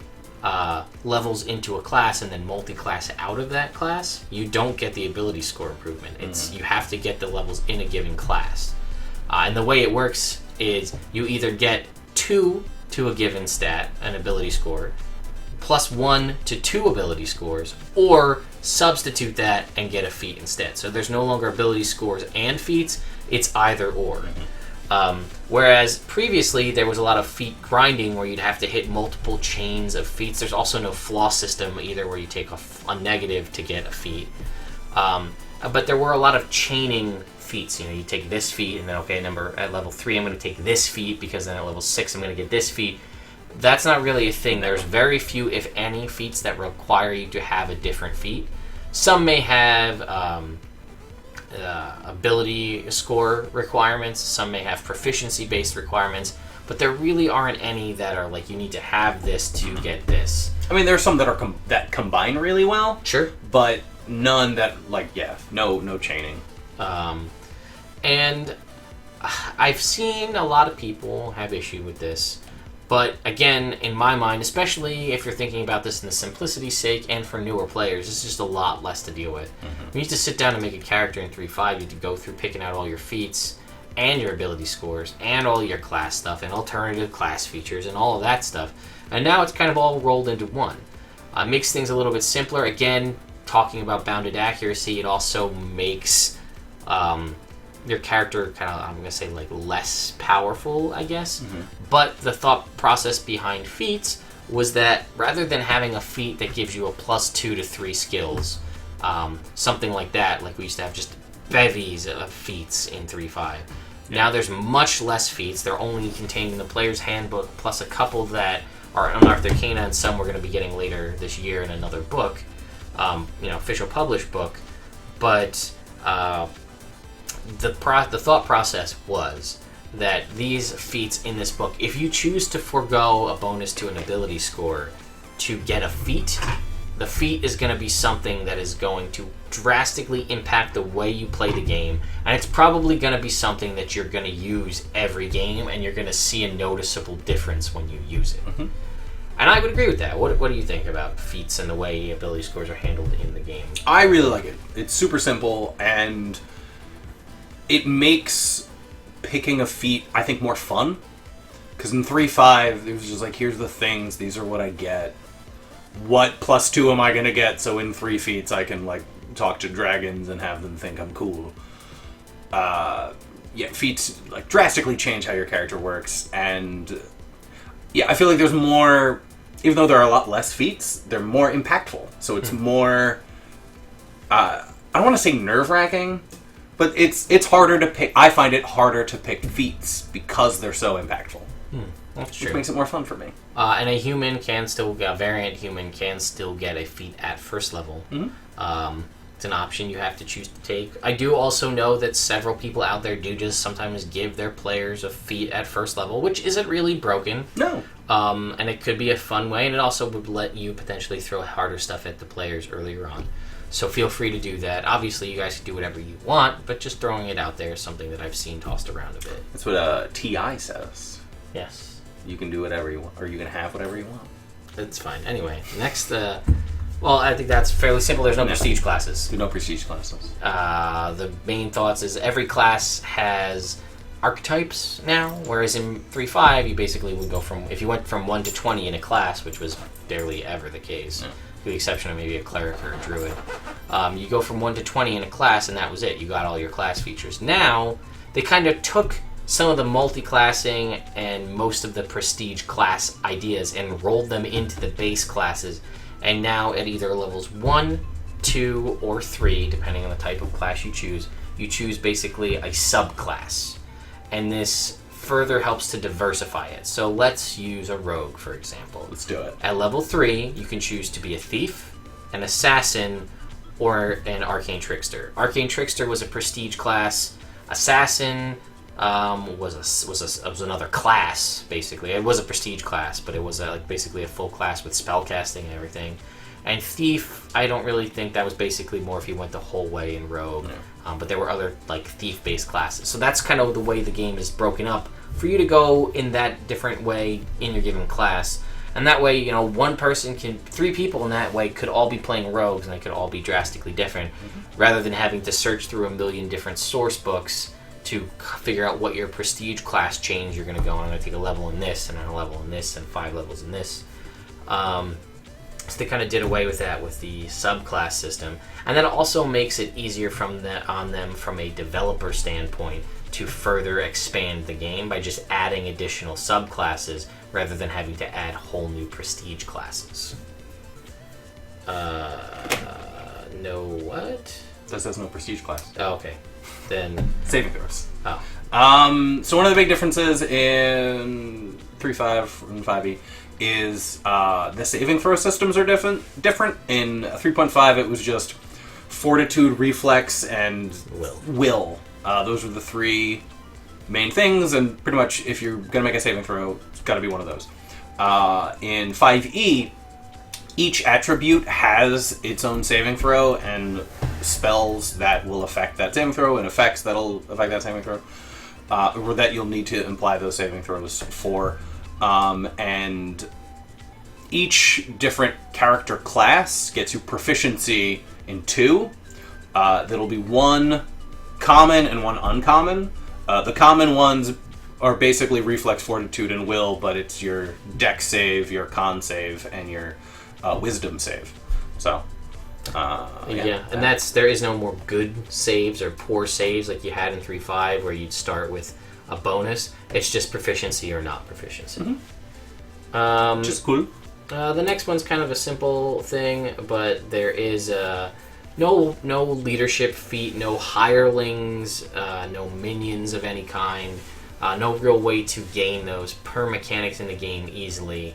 levels into a class and then multi-class out of that class, you don't get the ability score improvement. You have to get the levels in a given class. And the way it works is you either get 2 to a given stat, an ability score, +1 to 2 ability scores, or substitute that and get a feat instead. So there's no longer ability scores and feats, it's either or. Whereas previously there was a lot of feat grinding where you'd have to hit multiple chains of feats. There's also no floss system either where you take a negative to get a feat. But there were a lot of chaining feats. You take this feat and then, at level 3 I'm going to take this feat because then at level 6 I'm going to get this feat. That's not really a thing. There's very few, if any, feats that require you to have a different feat. Some may have ability score requirements. Some may have proficiency-based requirements. But there really aren't any that are like, you need to have this to get this. I mean, there are some that are that combine really well. Sure. But none that, no chaining. And I've seen a lot of people have issue with this. But again, in my mind, especially if you're thinking about this in the simplicity's sake and for newer players, it's just a lot less to deal with. When you need to sit down and make a character in 3.5, you need to go through picking out all your feats and your ability scores and all your class stuff and alternative class features and all of that stuff. And now it's kind of all rolled into one. Makes things a little bit simpler. Again, talking about bounded accuracy, it also makes your character kind of, I'm going to say, less powerful, I guess. But the thought process behind feats was that rather than having a feat that gives you a +2 to 3 skills, something like that, like we used to have just bevies of feats in 3.5. Now there's much less feats. They're only contained in the player's handbook, plus a couple that are unearthed arcana, and some we're going to be getting later this year in another book, official published book. But the thought process was that these feats in this book, if you choose to forego a bonus to an ability score to get a feat, the feat is going to be something that is going to drastically impact the way you play the game, and it's probably going to be something that you're going to use every game, and you're going to see a noticeable difference when you use it. And I would agree with that. What do you think about feats and the way ability scores are handled in the game? I really like it. It's super simple, and it makes picking a feat, I think, more fun. Because in 3.5, it was just like, here's the things, these are what I get. What +2 am I going to get so in 3 feats I can, like, talk to dragons and have them think I'm cool. Feats, like, drastically change how your character works, and yeah, I feel like there's more, even though there are a lot less feats, they're more impactful. So it's more, I don't want to say nerve-wracking, but it's harder to pick. I find it harder to pick feats because they're so impactful. That's true. Which makes it more fun for me. And a variant human can still get a feat at first level. It's an option you have to choose to take. I do also know that several people out there do just sometimes give their players a feat at first level, which isn't really broken. No. And it could be a fun way, and it also would let you potentially throw harder stuff at the players earlier on. So feel free to do that. Obviously, you guys can do whatever you want, but just throwing it out there is something that I've seen tossed around a bit. That's what TI says. Yes. You can do whatever you want, or you can have whatever you want. That's fine. Anyway, next... well, I think that's fairly simple. There's no prestige classes. There's no prestige classes. The main thoughts is every class has archetypes now, whereas in 3.5 you basically would go from... If you went from 1 to 20 in a class, which was barely ever the case, with the exception of maybe a cleric or a druid, you go from 1 to 20 in a class, and that was it. You got all your class features. Now, they kind of took some of the multiclassing and most of the prestige class ideas and rolled them into the base classes. And now at either levels 1, 2, or 3, depending on the type of class you choose basically a subclass. And this further helps to diversify it. So let's use a rogue, for example. Let's do it. At level 3, you can choose to be a thief, an assassin, or an arcane trickster. Arcane trickster was a prestige class. Assassin was another class, basically. It was a prestige class, but it was basically a full class with spellcasting and everything. And thief, I don't really think that was basically more if you went the whole way in rogue. But there were other thief-based classes. So that's kind of the way the game is broken up for you to go in that different way in your given class. And that way, one person can, 3 people in that way could all be playing rogues, and they could all be drastically different, rather than having to search through a million different source books to figure out what your prestige class change you're going to go on. I'm going to take a level in this, and then a level in this, and 5 levels in this. So they kind of did away with that with the subclass system. And that also makes it easier on them from a developer standpoint to further expand the game by just adding additional subclasses rather than having to add whole new prestige classes. No what? That says no prestige class. Oh, okay. Then saving throws. Oh. So one of the big differences in 3.5 and 5e is the saving throw systems are different. In 3.5 it was just fortitude, reflex, and will. Those are the 3 main things, and pretty much if you're going to make a saving throw, it's got to be one of those. In 5e, each attribute has its own saving throw and spells that will affect that saving throw and effects that will affect that saving throw, or that you'll need to imply those saving throws for. And each different character class gets you proficiency in 2. That'll be 1 common and 1 uncommon. The common ones are basically reflex, fortitude, and will, but it's your dex save, your con save, and your wisdom save. So, and there is no more good saves or poor saves like you had in 3.5 where you'd start with a bonus. It's just proficiency or not proficiency. Just cool. The next one's kind of a simple thing, but there is no leadership feat, no hirelings, no minions of any kind, no real way to gain those per mechanics in the game easily.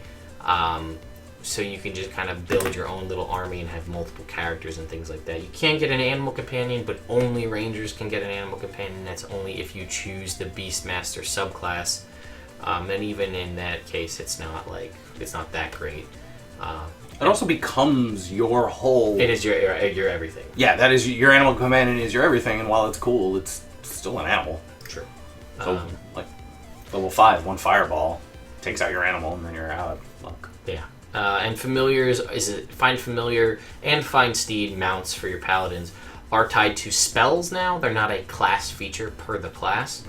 So you can just kind of build your own little army and have multiple characters and things like that. You can get an animal companion, but only rangers can get an animal companion. That's only if you choose the Beastmaster subclass. And even in that case, it's not that great. It also becomes your whole... It is your everything. Yeah, that is your animal companion is your everything, and while it's cool, it's still an animal. True. So, level 5, 1 fireball takes out your animal, and then you're out of luck. Yeah. And familiars find familiar and find steed mounts for your paladins are tied to spells now. They're not a class feature per the class.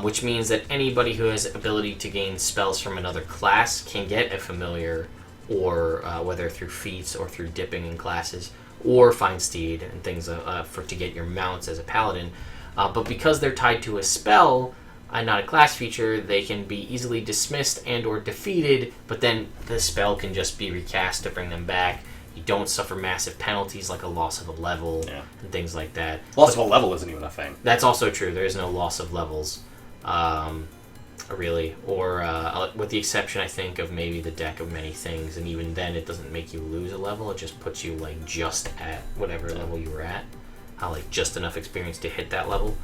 which means that anybody who has ability to gain spells from another class can get a familiar, or whether through feats or through dipping in classes, or find steed and things to get your mounts as a paladin. But because they're tied to a spell and not a class feature, they can be easily dismissed and or defeated, but then the spell can just be recast to bring them back. You don't suffer massive penalties like a loss of a level and things like that. Loss of a level isn't even a thing. That's also true. There is no loss of levels, really. Or with the exception, I think, of maybe the deck of many things. And even then, it doesn't make you lose a level. It just puts you like just at whatever level you were at. Like just enough experience to hit that level.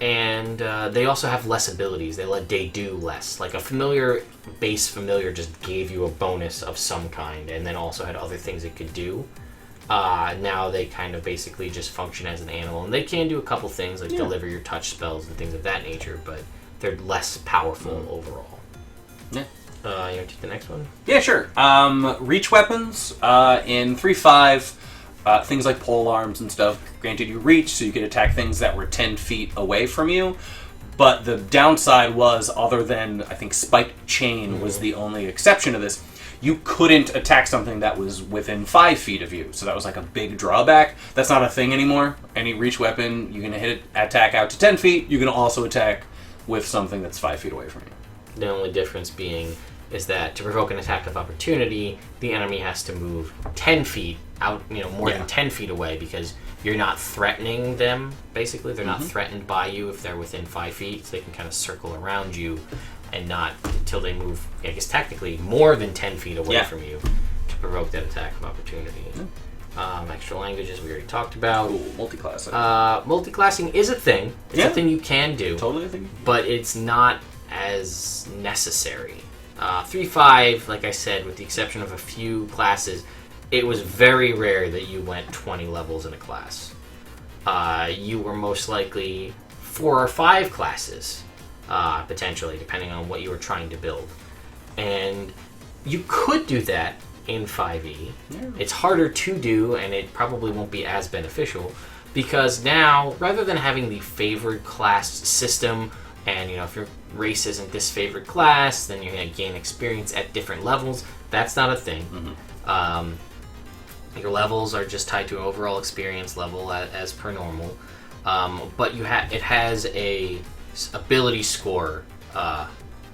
And they also have less abilities. They do less. Like a familiar, base familiar just gave you a bonus of some kind, and then also had other things it could do. Now they kind of basically just function as an animal, and they can do a couple things like deliver your touch spells and things of that nature, but they're less powerful overall. Yeah. You want to take the next one? Yeah, sure. Reach weapons in 3.5. Things like pole arms and stuff granted you reach, so you could attack things that were 10 feet away from you. But the downside was, other than, I think, spiked chain was the only exception to this, you couldn't attack something that was within 5 feet of you. So that was like a big drawback. That's not a thing anymore. Any reach weapon, you can attack out to 10 feet. You can also attack with something that's 5 feet away from you. The only difference being is that to provoke an attack of opportunity, the enemy has to move 10 feet out, more than 10 feet away, because you're not threatening them, basically. They're not threatened by you if they're within 5 feet, so they can kind of circle around you and not until they move, I guess technically, more than 10 feet away from you to provoke that attack of opportunity. Extra languages we already talked about. Ooh, multiclassing. Multiclassing is a thing. It's a thing you can do. Totally a thing. But it's not as necessary. 3.5, like I said, with the exception of a few classes, it was very rare that you went 20 levels in a class. You were most likely 4 or 5 classes, potentially, depending on what you were trying to build. And you could do that in 5e. Yeah. It's harder to do, and it probably won't be as beneficial, because now, rather than having the favored class system, and if your race isn't this favored class, then you're going to gain experience at different levels. That's not a thing. Your levels are just tied to an overall experience level as per normal. But it has a ability score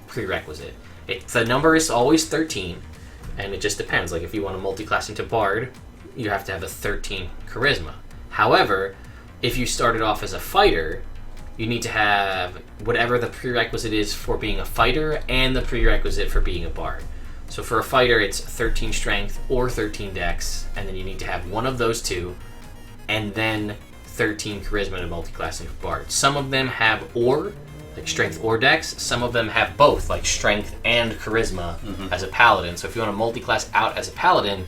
prerequisite. The number is always 13, and it just depends. Like if you want to multiclass into Bard, you have to have a 13 charisma. However, if you started off as a fighter, you need to have whatever the prerequisite is for being a fighter and the prerequisite for being a bard. So for a fighter, it's 13 strength or 13 dex, and then you need to have one of those two, and then 13 charisma to multiclass into bard. Some of them have or, like strength or dex. Some of them have both, like strength and charisma as a paladin. So if you want to multiclass out as a paladin,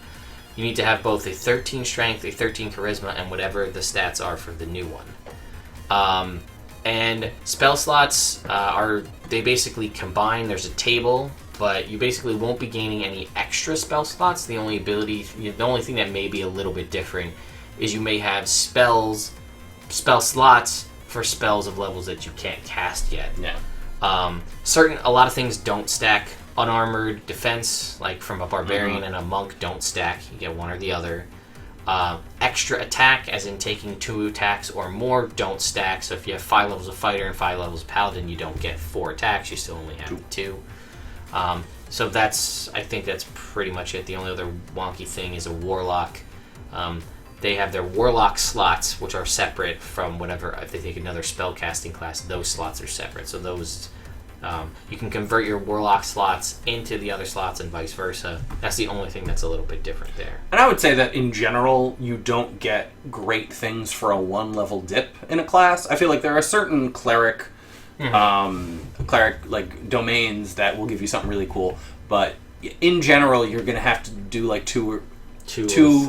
you need to have both a 13 strength, a 13 charisma, and whatever the stats are for the new one. And spell slots they basically combine. There's a table, but you basically won't be gaining any extra spell slots. The only thing that may be a little bit different is you may have spell slots for spells of levels that you can't cast yet. Yeah. A lot of things don't stack. Unarmored defense, like from a barbarian and a monk, don't stack. You get one or the other. Extra attack, as in taking 2 attacks or more, don't stack. So if you have 5 levels of fighter and 5 levels of paladin, you don't get 4 attacks. You still only have 2. So I think that's pretty much it. The only other wonky thing is a warlock. They have their warlock slots, which are separate from whatever. If they take another spell casting class, those slots are separate. So those you can convert your warlock slots into the other slots and vice versa. That's the only thing that's a little bit different there. And I would say that in general, you don't get great things for a 1-level dip in a class. I feel like there are certain cleric like domains that will give you something really cool, but in general, you're going to have to do like 2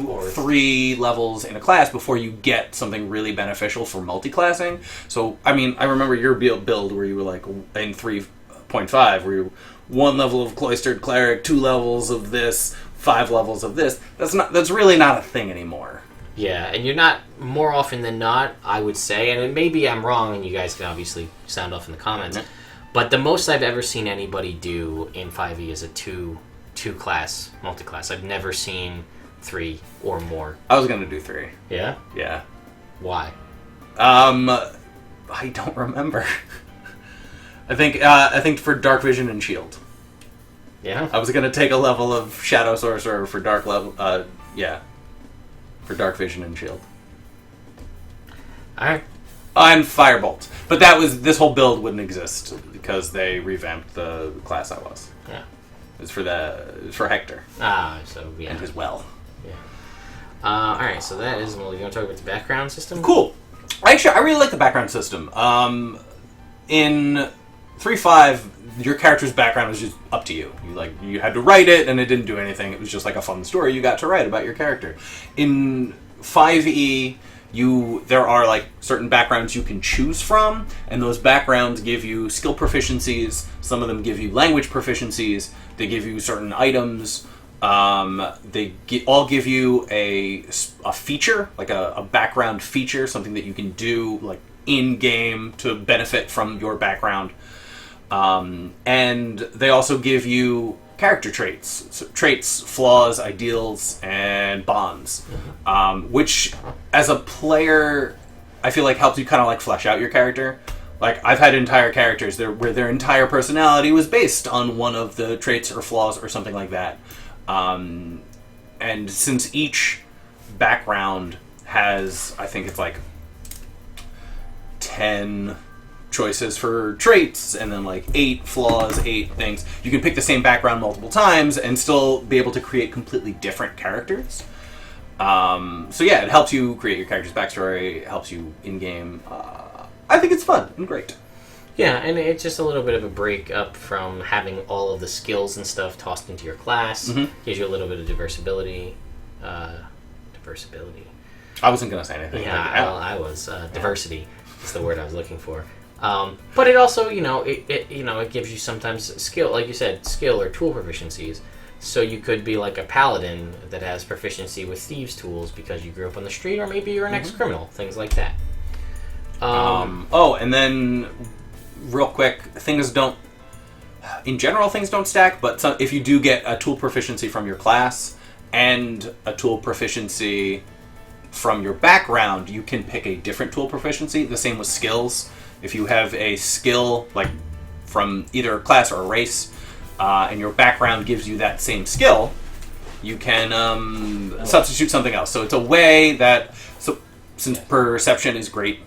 or 3 levels in a class before you get something really beneficial for multiclassing. So, I mean, I remember your build where you were like in 3.5, where you 1 level of cloistered cleric, 2 levels of this, 5 levels of this. That's really not a thing anymore. Yeah, and you're not, more often than not, I would say, and maybe I'm wrong, and you guys can obviously sound off in the comments, but the most I've ever seen anybody do in 5e is a two-class multi-class. I've never seen 3 or more. I was going to do 3. Yeah? Yeah. Why? I don't remember. I think for Dark Vision and Shield. Yeah? I was going to take a level of Shadow Sorcerer for Dark level, for Dark Vision and Shield. Alright. And Firebolt. But this whole build wouldn't exist because they revamped the class I was. Yeah. It was for Hector. So yeah. And his well. Yeah. Alright, so that is, well, you want to talk about the background system? Cool. Actually, I really like the background system. In 3.5, your character's background was just up to you. You had to write it, and it didn't do anything. It was just like a fun story you got to write about your character. In 5e, there are like certain backgrounds you can choose from, and those backgrounds give you skill proficiencies. Some of them give you language proficiencies. They give you certain items. They all give you a feature, like a background feature, something that you can do like in game to benefit from your background. And they also give you character traits, flaws, ideals, and bonds, which as a player, I feel like helps you kind of like flesh out your character. Like, I've had entire characters where their entire personality was based on one of the traits or flaws or something like that. And since each background has, I think it's like 10 choices for traits, and then like 8 flaws, 8 things. You can pick the same background multiple times and still be able to create completely different characters. So yeah, it helps you create your character's backstory, it helps you in-game. I think it's fun and great. Yeah, and it's just a little bit of a break up from having all of the skills and stuff tossed into your class. Mm-hmm. Gives you a little bit of diversibility. I wasn't going to say anything. Yeah, I was. Diversity is the word I was looking for. But it also, it gives you sometimes skill, like you said, skill or tool proficiencies. So you could be like a paladin that has proficiency with thieves' tools because you grew up on the street, or maybe you're an ex-criminal, things like that. And then, real quick, things don't stack, but if you do get a tool proficiency from your class and a tool proficiency from your background, you can pick a different tool proficiency. The same with skills. If you have a skill, like from either a class or a race, and your background gives you that same skill, you can substitute something else. So it's a way that, since perception is great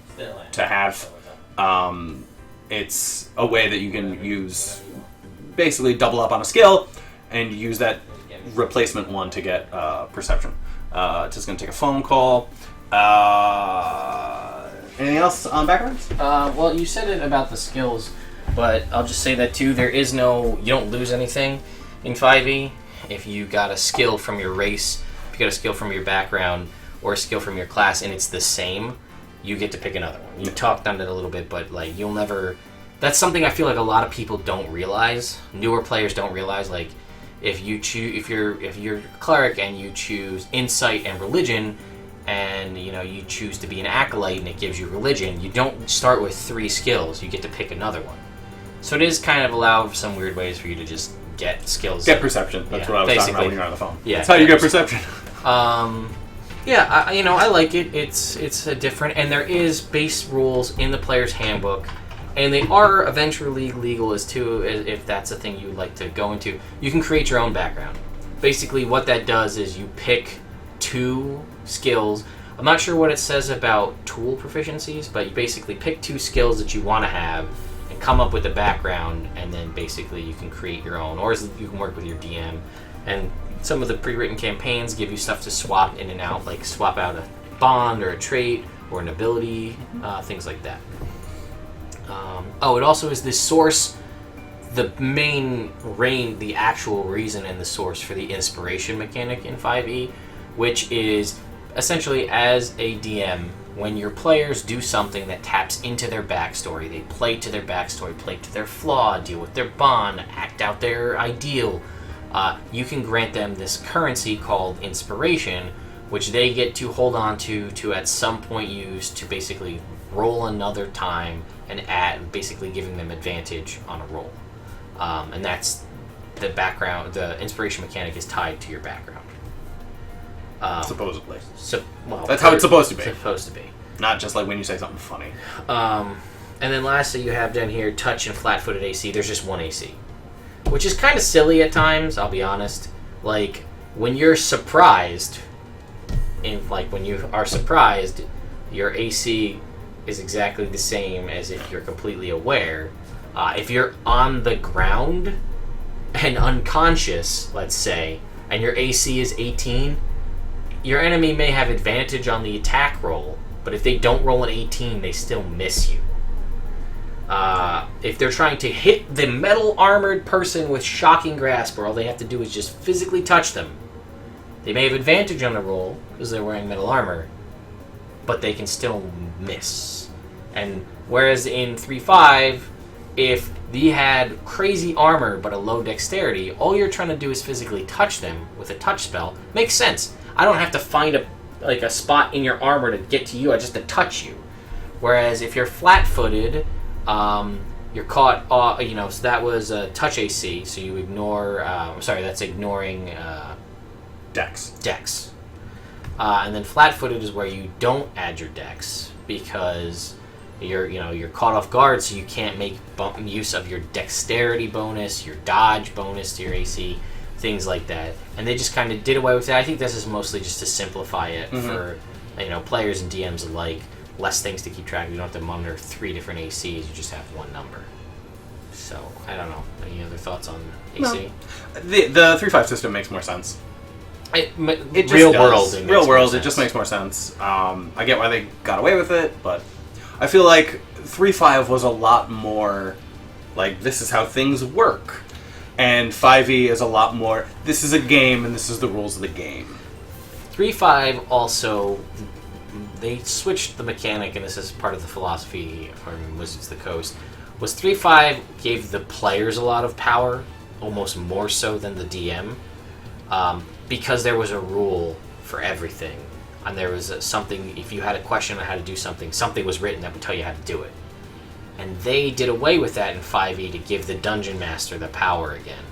to have, it's a way that you can use, basically double up on a skill and use that replacement one to get perception. Just going to take a phone call. Anything else on backgrounds? Well, you said it about the skills, but I'll just say that too. You don't lose anything in 5e if you got a skill from your race, if you got a skill from your background, or a skill from your class, and it's the same, you get to pick another one. You talked on it a little bit, but like you'll never. That's something I feel like a lot of people don't realize. Newer players don't realize. Like, if you're a cleric and you choose insight and religion, and you choose to be an acolyte and it gives you religion, you don't start with 3 skills. You get to pick another one. So it is kind of allow some weird ways for you to just get skills. Get perception. That's what I was talking about when you're on the phone. Yeah, that's how you get perception. Yeah, I like it. It's a different, and there is base rules in the player's handbook, and they are eventually legal as to if that's a thing you would like to go into. You can create your own background. Basically, what that does is you pick 2 skills. I'm not sure what it says about tool proficiencies, but you basically pick 2 skills that you want to have and come up with a background, and then basically you can create your own, or you can work with your DM. And some of the pre-written campaigns give you stuff to swap in and out, like swap out a bond or a trait or an ability, things like that. It also is this source, the actual reason and the source for the inspiration mechanic in 5e, which is essentially, as a DM, when your players do something that taps into their backstory, they play to their backstory, play to their flaw, deal with their bond, act out their ideal, you can grant them this currency called inspiration, which they get to hold on to at some point use to basically roll another time and add, basically giving them advantage on a roll. And that's the background. The inspiration mechanic is tied to your background. Supposedly. Well, that's how it's supposed to be. Supposed to be. Not just like when you say something funny. And then lastly, you have down here touch and flat-footed AC. There's just one AC, which is kind of silly at times. I'll be honest. Like when you're surprised, when you are surprised, your AC is exactly the same as if you're completely aware. If you're on the ground and unconscious, let's say, and your AC is 18, your enemy may have advantage on the attack roll, but if they don't roll an 18, they still miss you. If they're trying to hit the metal armored person with shocking grasp, where all they have to do is just physically touch them, they may have advantage on the roll because they're wearing metal armor, but they can still miss. And whereas in 3.5, if they had crazy armor but a low dexterity, all you're trying to do is physically touch them with a touch spell. Makes sense. I don't have to find a spot in your armor to get to you. I just to touch you. Whereas if you're flat-footed, you're caught. So that was a touch AC. So you ignore. That's ignoring Dex. And then flat-footed is where you don't add your dex because you're caught off guard, so you can't make use of your dexterity bonus, your dodge bonus to your AC, things like that. And they just kind of did away with that. I think this is mostly just to simplify it for players and DMs alike. Less things to keep track of. You don't have to monitor 3 different ACs. You just have one number. So I don't know. Any other thoughts on AC? No. The 3.5 system makes more sense. Real world, it just makes more sense. I get why they got away with it, but I feel like 3.5 was a lot more like, this is how things work. And 5e is a lot more, this is a game and this is the rules of the game. 3.5 also, they switched the mechanic, and this is part of the philosophy from Wizards of the Coast, was 3.5 gave the players a lot of power, almost more so than the DM, because there was a rule for everything. And there was something, if you had a question on how to do something, something was written that would tell you how to do it. And they did away with that in 5e to give the Dungeon Master the power again.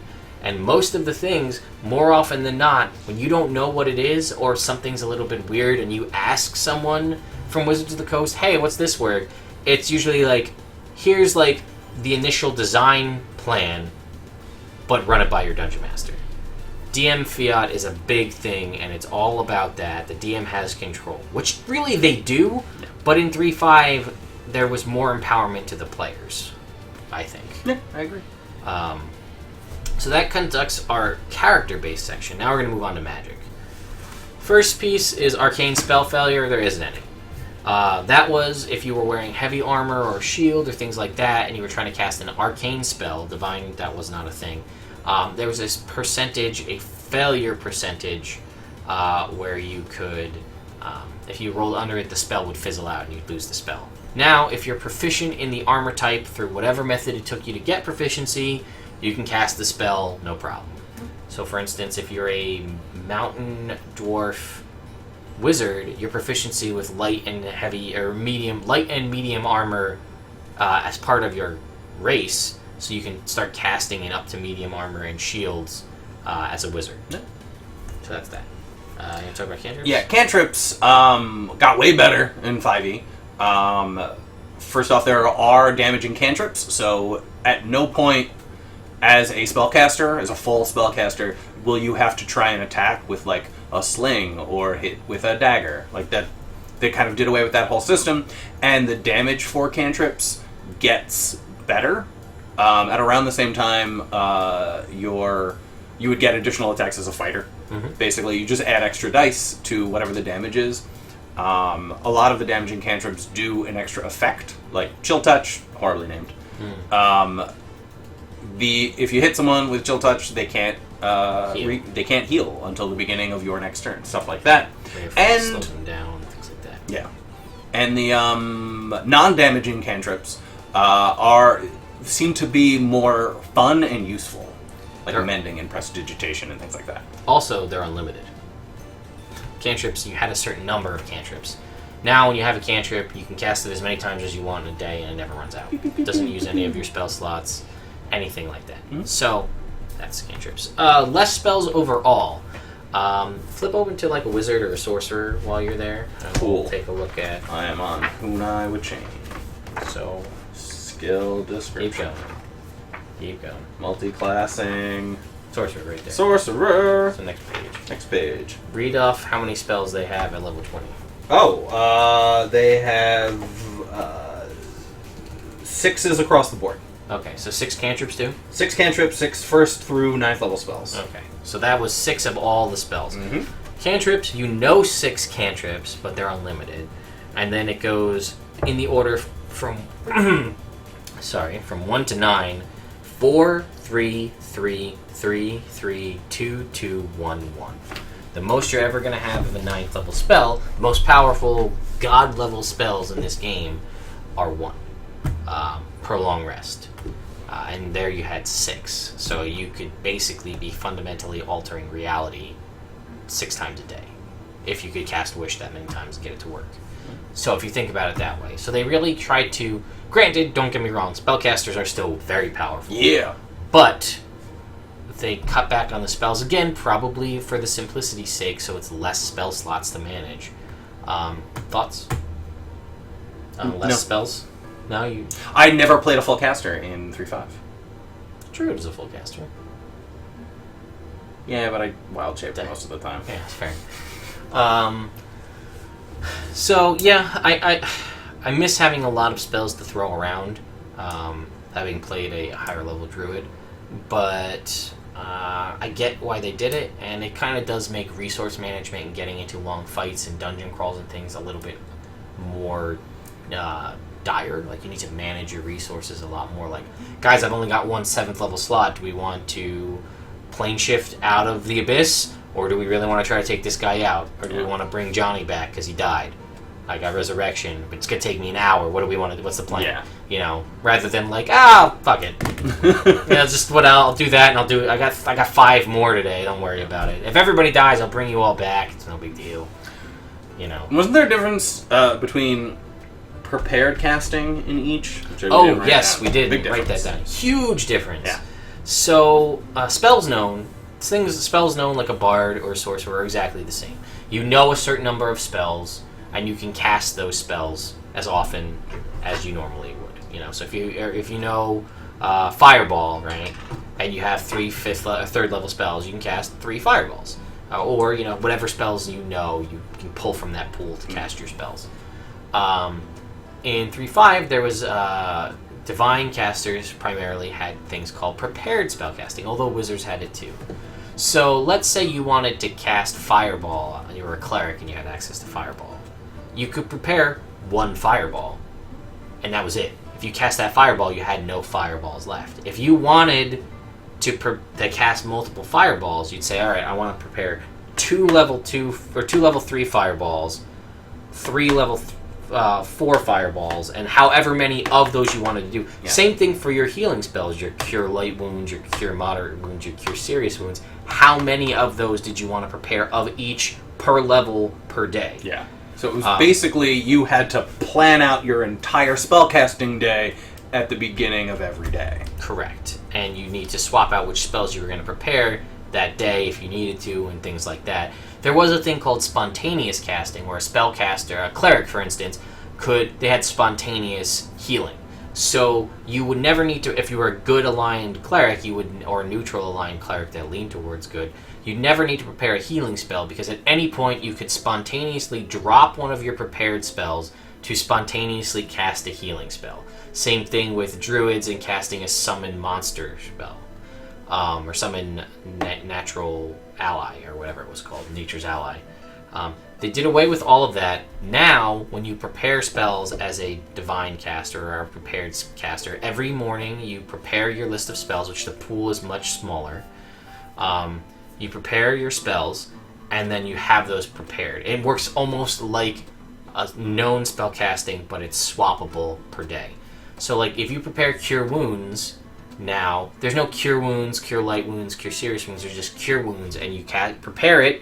And most of the things, more often than not, when you don't know what it is, or something's a little bit weird, and you ask someone from Wizards of the Coast, hey, what's this word? It's usually like, here's like the initial design plan, but run it by your Dungeon Master. DM Fiat is a big thing, and it's all about that. The DM has control, which really they do, but in 3.5, there was more empowerment to the players, I think. Yeah, I agree. So that conducts our character-based section. Now we're going to move on to magic. First piece is arcane spell failure. There isn't any. That was if you were wearing heavy armor or shield or things like that, and you were trying to cast an arcane spell. Divine, that was not a thing. There was this percentage, a failure percentage, where you could, if you rolled under it, the spell would fizzle out and you'd lose the spell. Now, if you're proficient in the armor type through whatever method it took you to get proficiency, you can cast the spell, no problem. So, for instance, if you're a mountain dwarf wizard, your proficiency with light and medium armor as part of your race, so you can start casting it up to medium armor and shields as a wizard. Yeah. So that's that. You want to talk about cantrips? Yeah, cantrips got way better in 5e. First off, there are damaging cantrips, so at no point as a spellcaster, as a full spellcaster, will you have to try and attack with like a sling or hit with a dagger. Like that, they kind of did away with that whole system, and the damage for cantrips gets better. At around the same time, you would get additional attacks as a fighter. Mm-hmm. Basically, you just add extra dice to whatever the damage is. A lot of the damaging cantrips do an extra effect, like Chill Touch, horribly named. If you hit someone with Chill Touch, they can't heal until the beginning of your next turn, stuff like that. And slow them down, things like that. Yeah, and the non-damaging cantrips seem to be more fun and useful, like mending and prestidigitation and things like that. Also, they're unlimited. cantrips, you had a certain number of cantrips. Now, when you have a cantrip, you can cast it as many times as you want in a day, and it never runs out. It doesn't use any of your spell slots, anything like that. Mm-hmm. So, that's cantrips. Less spells overall. Flip open to like a wizard or a sorcerer while you're there. Cool. We'll take a look at. I am on Kunai with Chain. So, skill description. Keep going. Multiclassing. Sorcerer right there. Sorcerer. So next page. Next page. Read off how many spells they have at level 20. Oh, they have 6s across the board. Okay, so 6 cantrips too? 6 cantrips, 6 first through 9th level spells. Okay, so that was 6 of all the spells. Mm-hmm. Cantrips, 6 cantrips, but they're unlimited. And then it goes in the order from from 1 to 9. 4, 3, 3, 3, 3, 2, 2, 1, 1. The most you're ever going to have of a 9th level spell, the most powerful god level spells in this game are 1 per long rest. And there you had 6. So you could basically be fundamentally altering reality 6 times a day. If you could cast Wish that many times and get it to work. So if you think about it that way. So they really tried to... Granted, don't get me wrong, spellcasters are still very powerful. Yeah. But they cut back on the spells again, probably for the simplicity's sake, so it's less spell slots to manage. Thoughts? Less No. spells? No, you... I never played a full caster in 3.5. Druid is a full caster. Yeah, but I wild shape most of the time. Yeah, it's fair. So, yeah, I miss having a lot of spells to throw around, having played a higher level druid, but I get why they did it, and it kind of does make resource management and getting into long fights and dungeon crawls and things a little bit more dire. Like, you need to manage your resources a lot more. Like, guys, I've only got 1 7th level slot. Do we want to plane shift out of the abyss, or do we really want to try to take this guy out, or do we want to bring Johnny back because he died? I got resurrection, but it's gonna take me an hour. What do we want to do? What's the plan? Yeah. You know, rather than like, fuck it. Just what I'll do that, and I'll do. I got 5 more today. Don't worry about it. If everybody dies, I'll bring you all back. It's no big deal. You know. Wasn't there a difference between prepared casting in each? Oh yes, we did. Big Write that difference. down. Huge difference. Yeah. So spells known like a bard or a sorcerer are exactly the same. You know a certain number of spells, and you can cast those spells as often as you normally would. You know, so if you know Fireball, right, and you have 3 third level spells, you can cast 3 Fireballs, or you know whatever spells you can pull from that pool to cast your spells. In 3.5, there was divine casters primarily had things called prepared spellcasting, although wizards had it too. So let's say you wanted to cast Fireball, you were a cleric and you had access to Fireball. You could prepare 1 Fireball, and that was it. If you cast that Fireball, you had no Fireballs left. If you wanted to cast multiple Fireballs, you'd say, all right, I want to prepare 2 level 2 or 2 level 3 Fireballs, 3 level 4 Fireballs, and however many of those you wanted to do. Yeah. Same thing for your healing spells, your Cure Light Wounds, your Cure Moderate Wounds, your Cure Serious Wounds. How many of those did you want to prepare of each per level per day? Yeah. So it was basically you had to plan out your entire spellcasting day at the beginning of every day. Correct. And you need to swap out which spells you were going to prepare that day if you needed to and things like that. There was a thing called spontaneous casting where a spellcaster, a cleric for instance, they had spontaneous healing. So you would never need to, if you were a good aligned cleric, or a neutral aligned cleric that leaned towards good, you'd never need to prepare a healing spell because at any point you could spontaneously drop one of your prepared spells to spontaneously cast a healing spell. Same thing with druids and casting a summon monster spell. Or summon natural ally, or whatever it was called, nature's ally. They did away with all of that. Now, when you prepare spells as a divine caster or a prepared caster, every morning you prepare your list of spells, which the pool is much smaller. You prepare your spells, and then you have those prepared. It works almost like a known spell casting, but it's swappable per day. So, like, if you prepare Cure Wounds... Now, there's no Cure Wounds, Cure Light Wounds, Cure Serious Wounds. There's just Cure Wounds, and you can prepare it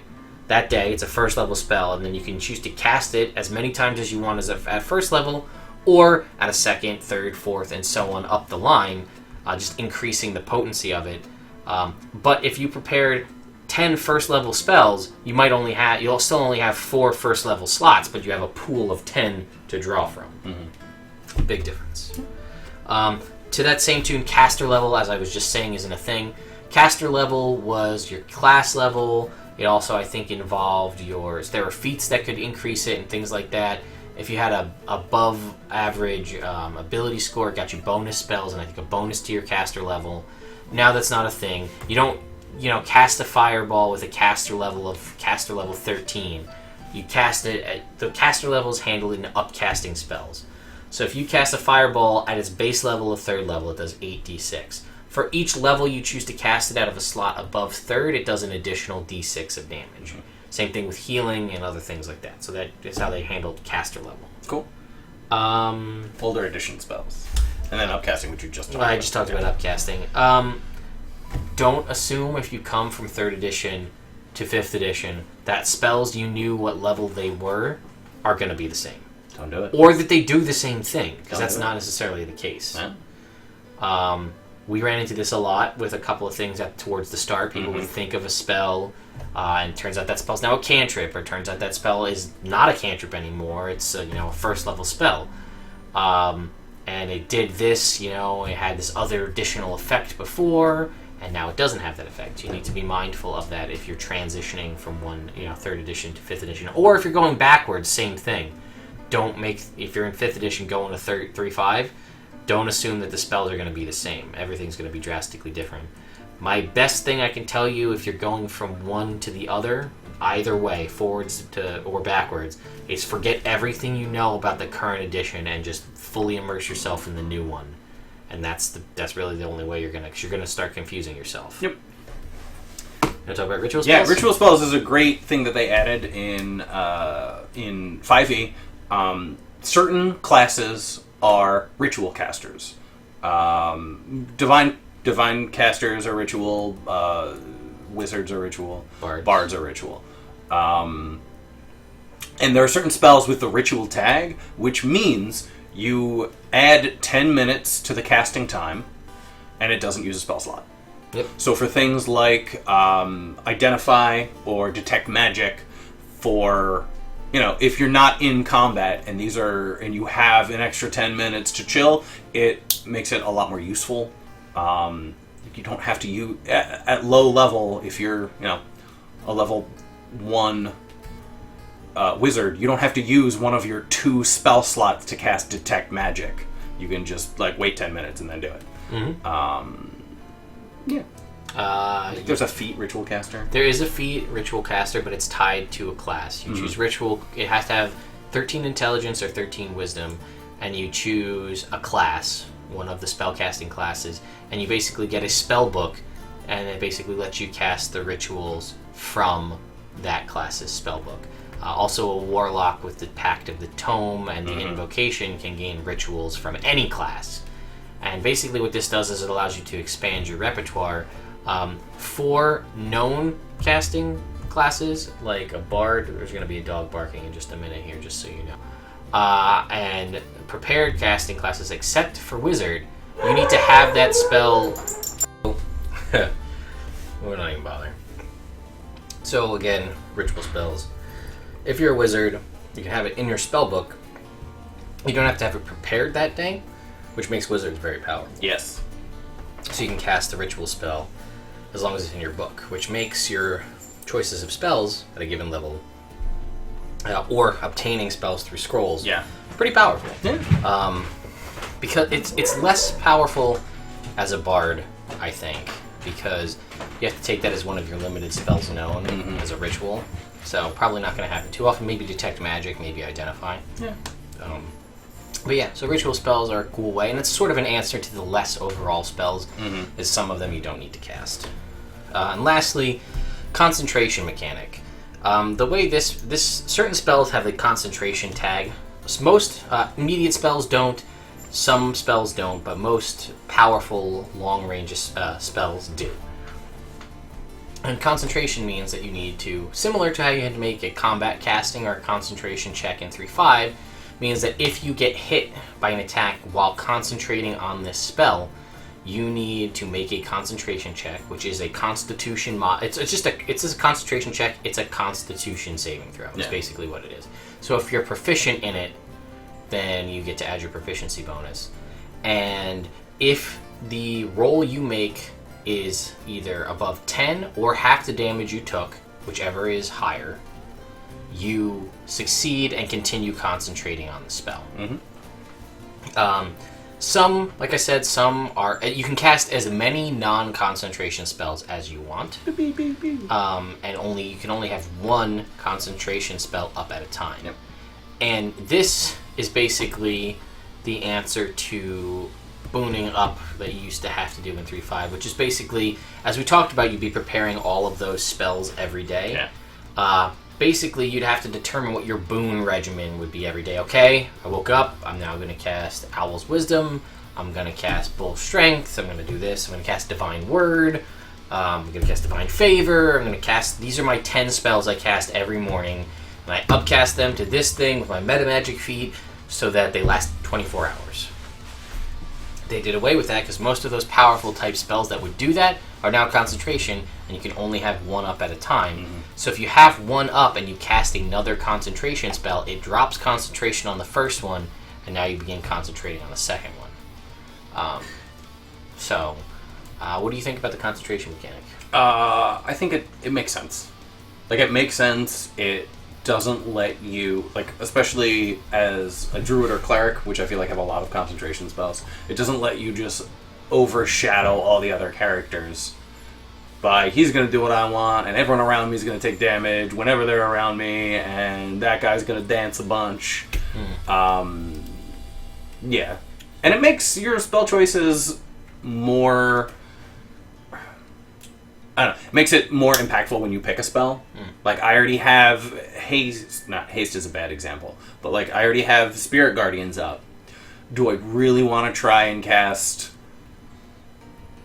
that day. It's a first level spell, and then you can choose to cast it as many times as you want as at first level, or at a second, third, fourth, and so on up the line, just increasing the potency of it. But if you prepared 10 first level spells, you'll still only have 4 first level slots, but you have a pool of 10 to draw from. Mm-hmm. Big difference. To that same tune, caster level, as I was just saying, isn't a thing. Caster level was your class level. It also, I think, involved there were feats that could increase it and things like that. If you had a above average ability score, it got you bonus spells and I think a bonus to your caster level. Now that's not a thing. You don't, cast a fireball with a caster level 13. You cast it the caster level is handled in upcasting spells. So if you cast a fireball at its base level of 3rd level, it does 8d6. For each level you choose to cast it out of a slot above 3rd, it does an additional d6 of damage. Mm-hmm. Same thing with healing and other things like that. So that is how they handled caster level. Cool. Older edition spells. And then upcasting, which you just talked about. I just talked about upcasting. Don't assume if you come from 3rd edition to 5th edition that spells you knew what level they were are going to be the same. Don't do it. Or that they do the same thing, because that's not necessarily the case. Yeah. We ran into this a lot with a couple of things towards the start. People would think of a spell, and it turns out that spell's now a cantrip, or it turns out that spell is not a cantrip anymore. It's a first level spell. And it did this, it had this other additional effect before, and now it doesn't have that effect. You need to be mindful of that if you're transitioning from 3rd edition to 5th edition. Or if you're going backwards, same thing. If you're in 5th edition going to 3.5, don't assume that the spells are going to be the same. Everything's going to be drastically different. My best thing I can tell you if you're going from one to the other, either way, forwards or backwards, is forget everything you know about the current edition and just fully immerse yourself in the new one. And that's really the only way you're gonna start confusing yourself. Yep. You want to talk about ritual spells? Yeah, ritual spells is a great thing that they added in 5e. Certain classes are ritual casters. Divine casters are ritual. Wizards are ritual. Bards are ritual. And there are certain spells with the ritual tag, which means you add 10 minutes to the casting time, and it doesn't use a spell slot. Yep. So for things like identify or detect magic, for if you're not in combat and you have an extra 10 minutes to chill, it makes it a lot more useful. You don't have to use at low level. If you're a level 1 wizard, you don't have to use one of your 2 spell slots to cast detect magic. You can just wait 10 minutes and then do it. Mm-hmm. Yeah. There's a feat ritual caster. There is a feat ritual caster, but it's tied to a class. You choose ritual. It has to have 13 intelligence or 13 wisdom, and you choose a class, one of the spellcasting classes, and you basically get a spell book, and it basically lets you cast the rituals from that class's spell book. Also, a warlock with the Pact of the Tome and the Invocation can gain rituals from any class. And basically what this does is it allows you to expand your repertoire. For known casting classes, like a bard, there's going to be a dog barking in just a minute here, just so you know. And prepared casting classes, except for wizard, you need to have that spell... We're not even bothering. So again, ritual spells. If you're a wizard, you can have it in your spell book. You don't have to have it prepared that day, which makes wizards very powerful. Yes. So you can cast the ritual spell as long as it's in your book, which makes your choices of spells at a given level, or obtaining spells through scrolls, pretty powerful. Yeah. Because it's less powerful as a bard, I think, because you have to take that as one of your limited spells known as a ritual. So probably not going to happen too often. Maybe detect magic, maybe identify. Yeah. But yeah, so ritual spells are a cool way, and it's sort of an answer to the less overall spells, as some of them you don't need to cast. And lastly, concentration mechanic. The way this certain spells have the concentration tag. Most immediate spells don't. Some spells don't, but most powerful long-range spells do. And concentration means that you need to, similar to how you had to make a combat casting or a concentration check in 3.5, means that if you get hit by an attack while concentrating on this spell, you need to make a concentration check, which is a constitution it's a concentration check, it's a constitution saving throw. It's basically what it is. So if you're proficient in it, then you get to add your proficiency bonus. And if the roll you make is either above 10 or half the damage you took, whichever is higher, you succeed and continue concentrating on the spell. Some, like I said, some are... You can cast as many non-concentration spells as you want. And you can only have one concentration spell up at a time. Yep. And this is basically the answer to booning up that you used to have to do in 3.5, which is basically, as we talked about, you'd be preparing all of those spells every day. Basically, you'd have to determine what your boon regimen would be every day. Okay, I woke up, I'm now going to cast Owl's Wisdom, I'm going to cast Bull Strength, I'm going to do this, I'm going to cast Divine Word, I'm going to cast Divine Favor, I'm going to cast... These are my 10 spells I cast every morning, and I upcast them to this thing with my Meta Magic feat so that they last 24 hours. They did away with that because most of those powerful type spells that would do that are now concentration, and you can only have one up at a time. So if you have one up and you cast another concentration spell, it drops concentration on the first one, and now you begin concentrating on the second one. What do you think about the concentration mechanic? I think it makes sense. Like, it makes sense. It doesn't let you, like, especially as a druid or cleric, which I feel like have a lot of concentration spells, it doesn't let you just overshadow all the other characters by, he's going to do what I want, and everyone around me is going to take damage whenever they're around me, and that guy's going to dance a bunch. Yeah. And it makes your spell choices more... I don't know. It makes it more impactful when you pick a spell. Like, I already have haste. Not haste is a bad example, but like, I already have Spirit Guardians up. Do I really want to try and cast,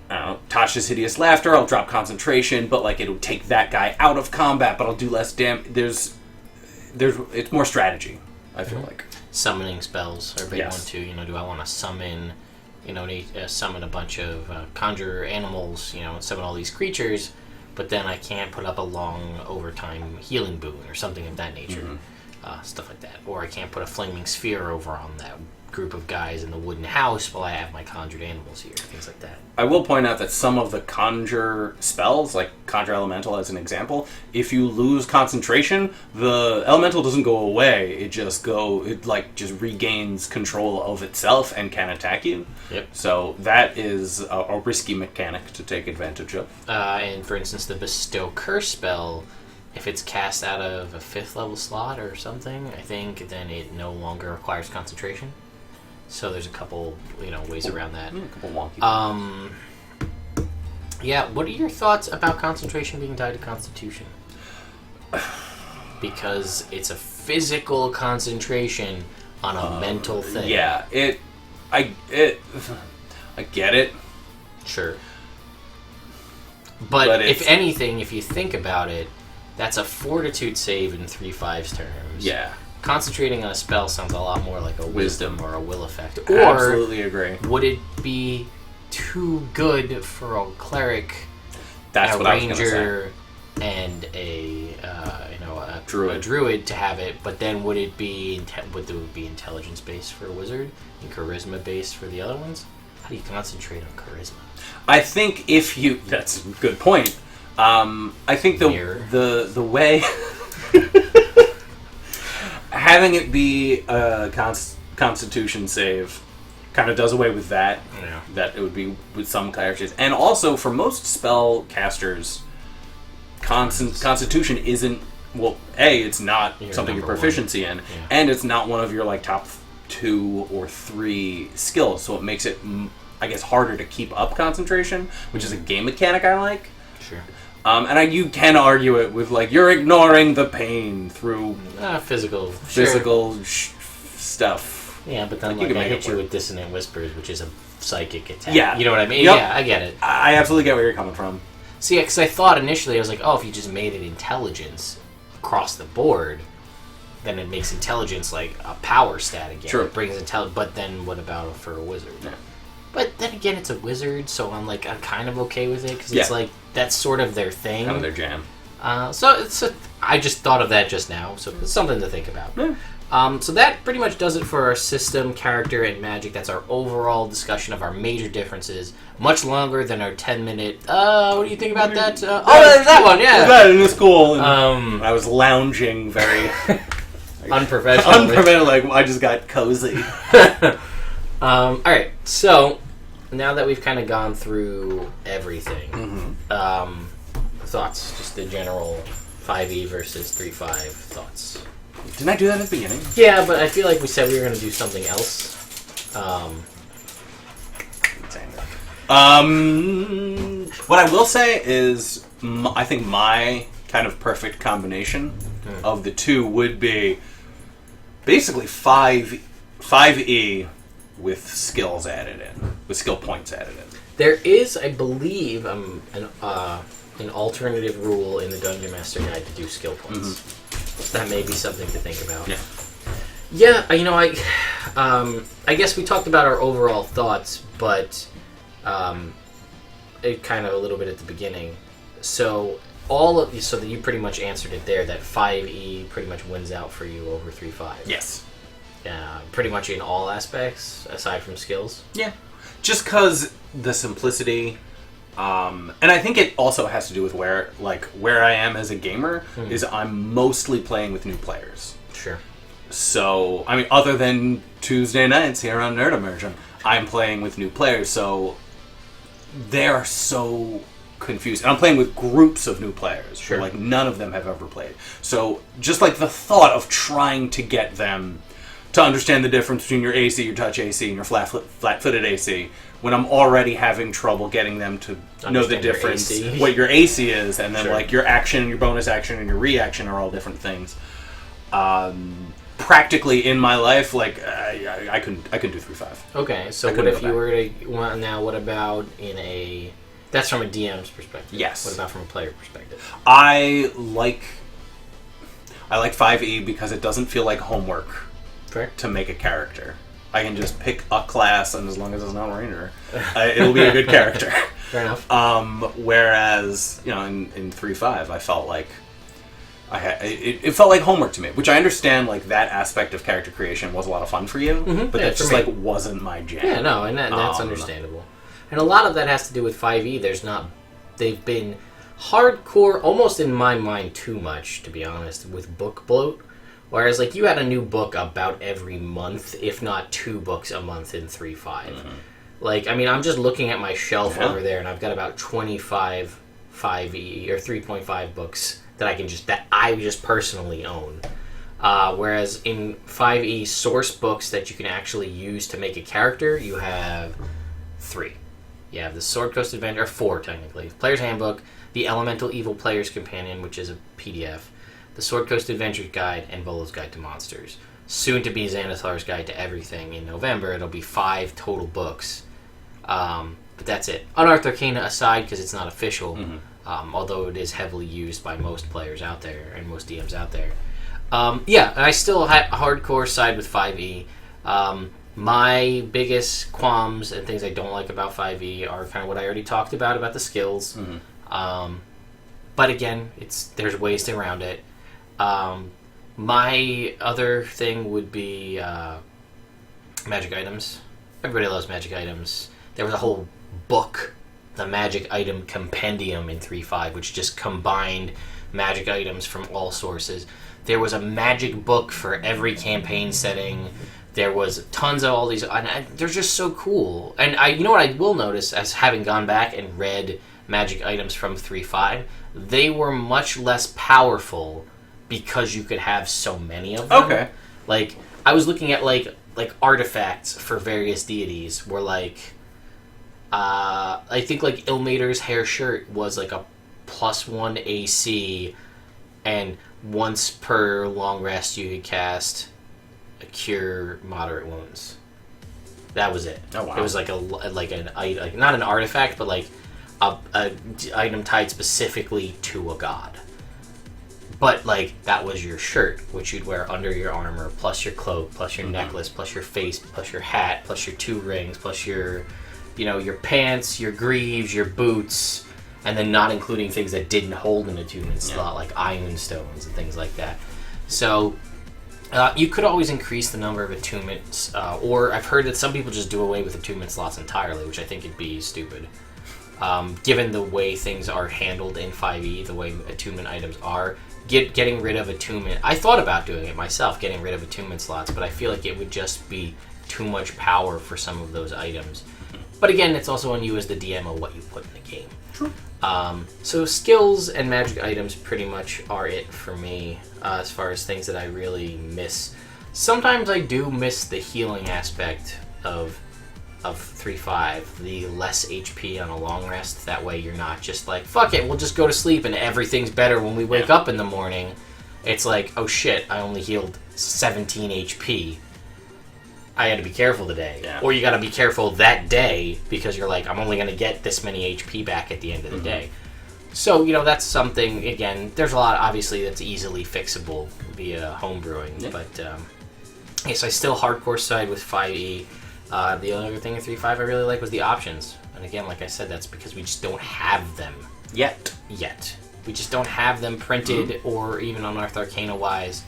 I don't know, Tasha's Hideous Laughter? I'll drop concentration, but like, it'll take that guy out of combat, but I'll do less damage. It's more strategy, I feel like. Summoning spells are a big one too. You know, do I want to summon? Summon a bunch of conjure animals, summon all these creatures, but then I can't put up a long overtime healing boon or something of that nature. Stuff like that. Or I can't put a flaming sphere over on that group of guys in the wooden house while I have my conjured animals here, things like that. I will point out that some of the conjure spells, like Conjure Elemental as an example, if you lose concentration, the elemental doesn't go away. It just regains control of itself and can attack you. Yep. So that is a risky mechanic to take advantage of. And for instance, the Bestow Curse spell, if it's cast out of a 5th level slot or something, I think, then it no longer requires concentration. So there's a couple, ways around that. A couple wonky things. Yeah, what are your thoughts about concentration being tied to Constitution? Because it's a physical concentration on a mental thing. Yeah, I get it. Sure. But if anything, if you think about it, that's a fortitude save in 3/5 terms. Yeah. Concentrating on a spell sounds a lot more like a wisdom or a will effect. Or absolutely agree. Would it be too good for a cleric, That's a what ranger, and a druid to have it? But then would it be intelligence based for a wizard and charisma based for the other ones? How do you concentrate on charisma? I think that's a good point. I think the way having it be a constitution save kind of does away with that. Yeah. That it would be with some characters. And also, for most spell casters, constitution isn't... Well, it's not something you're proficiency in, and it's not one of your top 2 or 3 skills, so it makes it, I guess, harder to keep up concentration, which is a game mechanic I like. Sure. And you can argue it with, you're ignoring the pain through physical stuff. Yeah, but then I hit you with Dissonant Whispers, which is a psychic attack. Yeah. You know what I mean? Yep. Yeah, I get it. I absolutely get where you're coming from. See, because I thought initially, I was like, oh, if you just made it intelligence across the board, then it makes intelligence like a power stat again. Sure. It brings intelligence, but then what about for a wizard? Yeah. But then again, it's a wizard, so I'm kind of okay with it, because Yeah. it's like, that's sort of their thing. Kind of their jam. So I just thought of that just now, so it's something to think about. Yeah. So that pretty much does it for our system, character, and magic. That's our overall discussion of our major differences. Much longer than our 10-minute, what do you think about that? There's that one, yeah. That was cool. I was lounging very... Unprofessional. Like, I just got cozy. Alright, so now that we've kind of gone through everything, thoughts, just the general 5e versus 3.5 thoughts. Didn't I do that at the beginning? Yeah, but I feel like we said we were going to do something else. What I will say is, I think my kind of perfect combination of the two would be basically 5e with skills added in, with skill points added in. There is, I believe, an alternative rule in the Dungeon Master Guide to do skill points. That may be something to think about. Yeah, I guess we talked about our overall thoughts, but it kind of a little bit at the beginning. So so that you pretty much answered it there, that 5e pretty much wins out for you over 3.5. Yes. Pretty much in all aspects, aside from skills. Yeah. Just because the simplicity, and I think it also has to do with where I am as a gamer, is I'm mostly playing with new players. Sure. So, I mean, other than Tuesday nights here on Nerd Immersion, I'm playing with new players, so they're so confused. And I'm playing with groups of new players. Sure. Where, none of them have ever played. So, just the thought of trying to get them to understand the difference between your AC, your touch AC, and your flat-footed AC, when I'm already having trouble getting them to know the difference, what your AC is, and then your action, your bonus action, and your reaction are all different things. Practically in my life, I couldn't do 3.5. Okay, so what if you were to what about in a? That's from a DM's perspective. Yes. What about from a player perspective? I like 5e because it doesn't feel like homework. Fair. To make a character. I can just pick a class, and as long as it's not a ranger, it'll be a good character. Fair enough. Whereas, in 3.5, I felt like it felt like homework to me, which I understand. That aspect of character creation was a lot of fun for you, but that just wasn't my jam. Yeah, no, and that's understandable. And a lot of that has to do with 5e. They've been hardcore, almost in my mind, too much, to be honest, with book bloat. Whereas, you had a new book about every month, if not 2 books a month in 3.5. I'm just looking at my shelf over there, and I've got about 25 5e or 3.5 books that I just personally own. Whereas in 5e source books that you can actually use to make a character, you have 3. You have the Sword Coast Adventure, or 4 technically. Player's Handbook, the Elemental Evil Player's Companion, which is a PDF, the Sword Coast Adventure Guide, and Volo's Guide to Monsters. Soon to be Xanathar's Guide to Everything in November. It'll be 5 total books. But that's it. Unearthed Arcana aside, because it's not official, although it is heavily used by most players out there and most DMs out there. I still hardcore side with 5e. My biggest qualms and things I don't like about 5e are kind of what I already talked about the skills. But again, there's ways around it. My other thing would be magic items. Everybody loves magic items. There was a whole book, the Magic Item Compendium in 3.5, which just combined magic items from all sources. There was a magic book for every campaign setting. There was tons of all these, and they're just so cool. And you know what I will notice, as having gone back and read magic items from 3.5, they were much less powerful because you could have so many of them. Okay. I was looking at artifacts for various deities were I think Ilmater's hair shirt was a +1 AC, and once per long rest you could cast a cure moderate wounds. That was it. Oh wow! It was not an artifact, but a item tied specifically to a god. But, like, that was your shirt, which you'd wear under your armor, plus your cloak, plus your necklace, plus your face, plus your hat, plus your 2 rings, plus your, you know, your pants, your greaves, your boots, and then not including things that didn't hold an attunement slot, like iron stones and things like that. So, you could always increase the number of attunements, or I've heard that some people just do away with attunement slots entirely, which I think would be stupid. Given the way things are handled in 5e, the way attunement items are, getting rid of attunement... I thought about doing it myself, getting rid of attunement slots, but I feel like it would just be too much power for some of those items. But again, it's also on you as the DM of what you put in the game. True. So skills and magic items pretty much are it for me, as far as things that I really miss. Sometimes I do miss the healing aspect of 3.5, the less HP on a long rest. That way you're not just like, fuck it, we'll just go to sleep and everything's better when we wake up in the morning. It's like, oh shit, I only healed 17 HP. I had to be careful today. Yeah. Or you gotta be careful that day because you're like, I'm only gonna get this many HP back at the end of the day. So, you know, that's something, again, there's a lot, obviously, that's easily fixable via homebrewing. Yeah. But, yes, I still hardcore side with 5e. The other thing in 3.5 I really like was the options. And again, like I said, that's because we just don't have them. Yet. We just don't have them printed or even on Unearthed Arcana-wise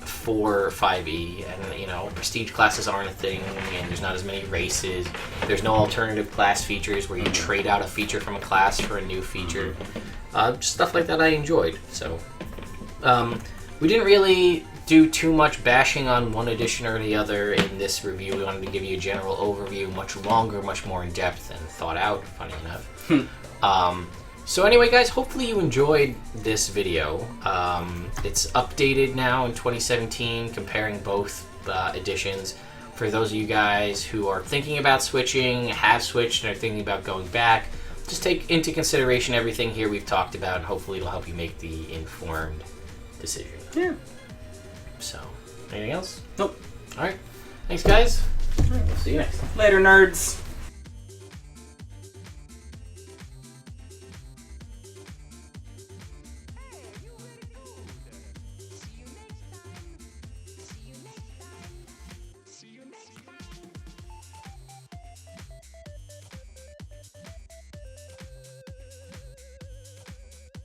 for 5e. And, you know, prestige classes aren't a thing, and there's not as many races. There's no alternative class features where you trade out a feature from a class for a new feature. Just stuff like that I enjoyed. So, we didn't really do too much bashing on one edition or the other in this review. We wanted to give you a general overview, much longer, much more in depth and thought out, funny enough. So anyway, guys, hopefully you enjoyed this video. It's updated now in 2017, comparing both editions. For those of you guys who are thinking about switching, have switched, and are thinking about going back, just take into consideration everything here we've talked about, and hopefully it'll help you make the informed decision. Yeah. So, anything else? Nope. Alright. Thanks, guys. We'll see you next time. Later, nerds.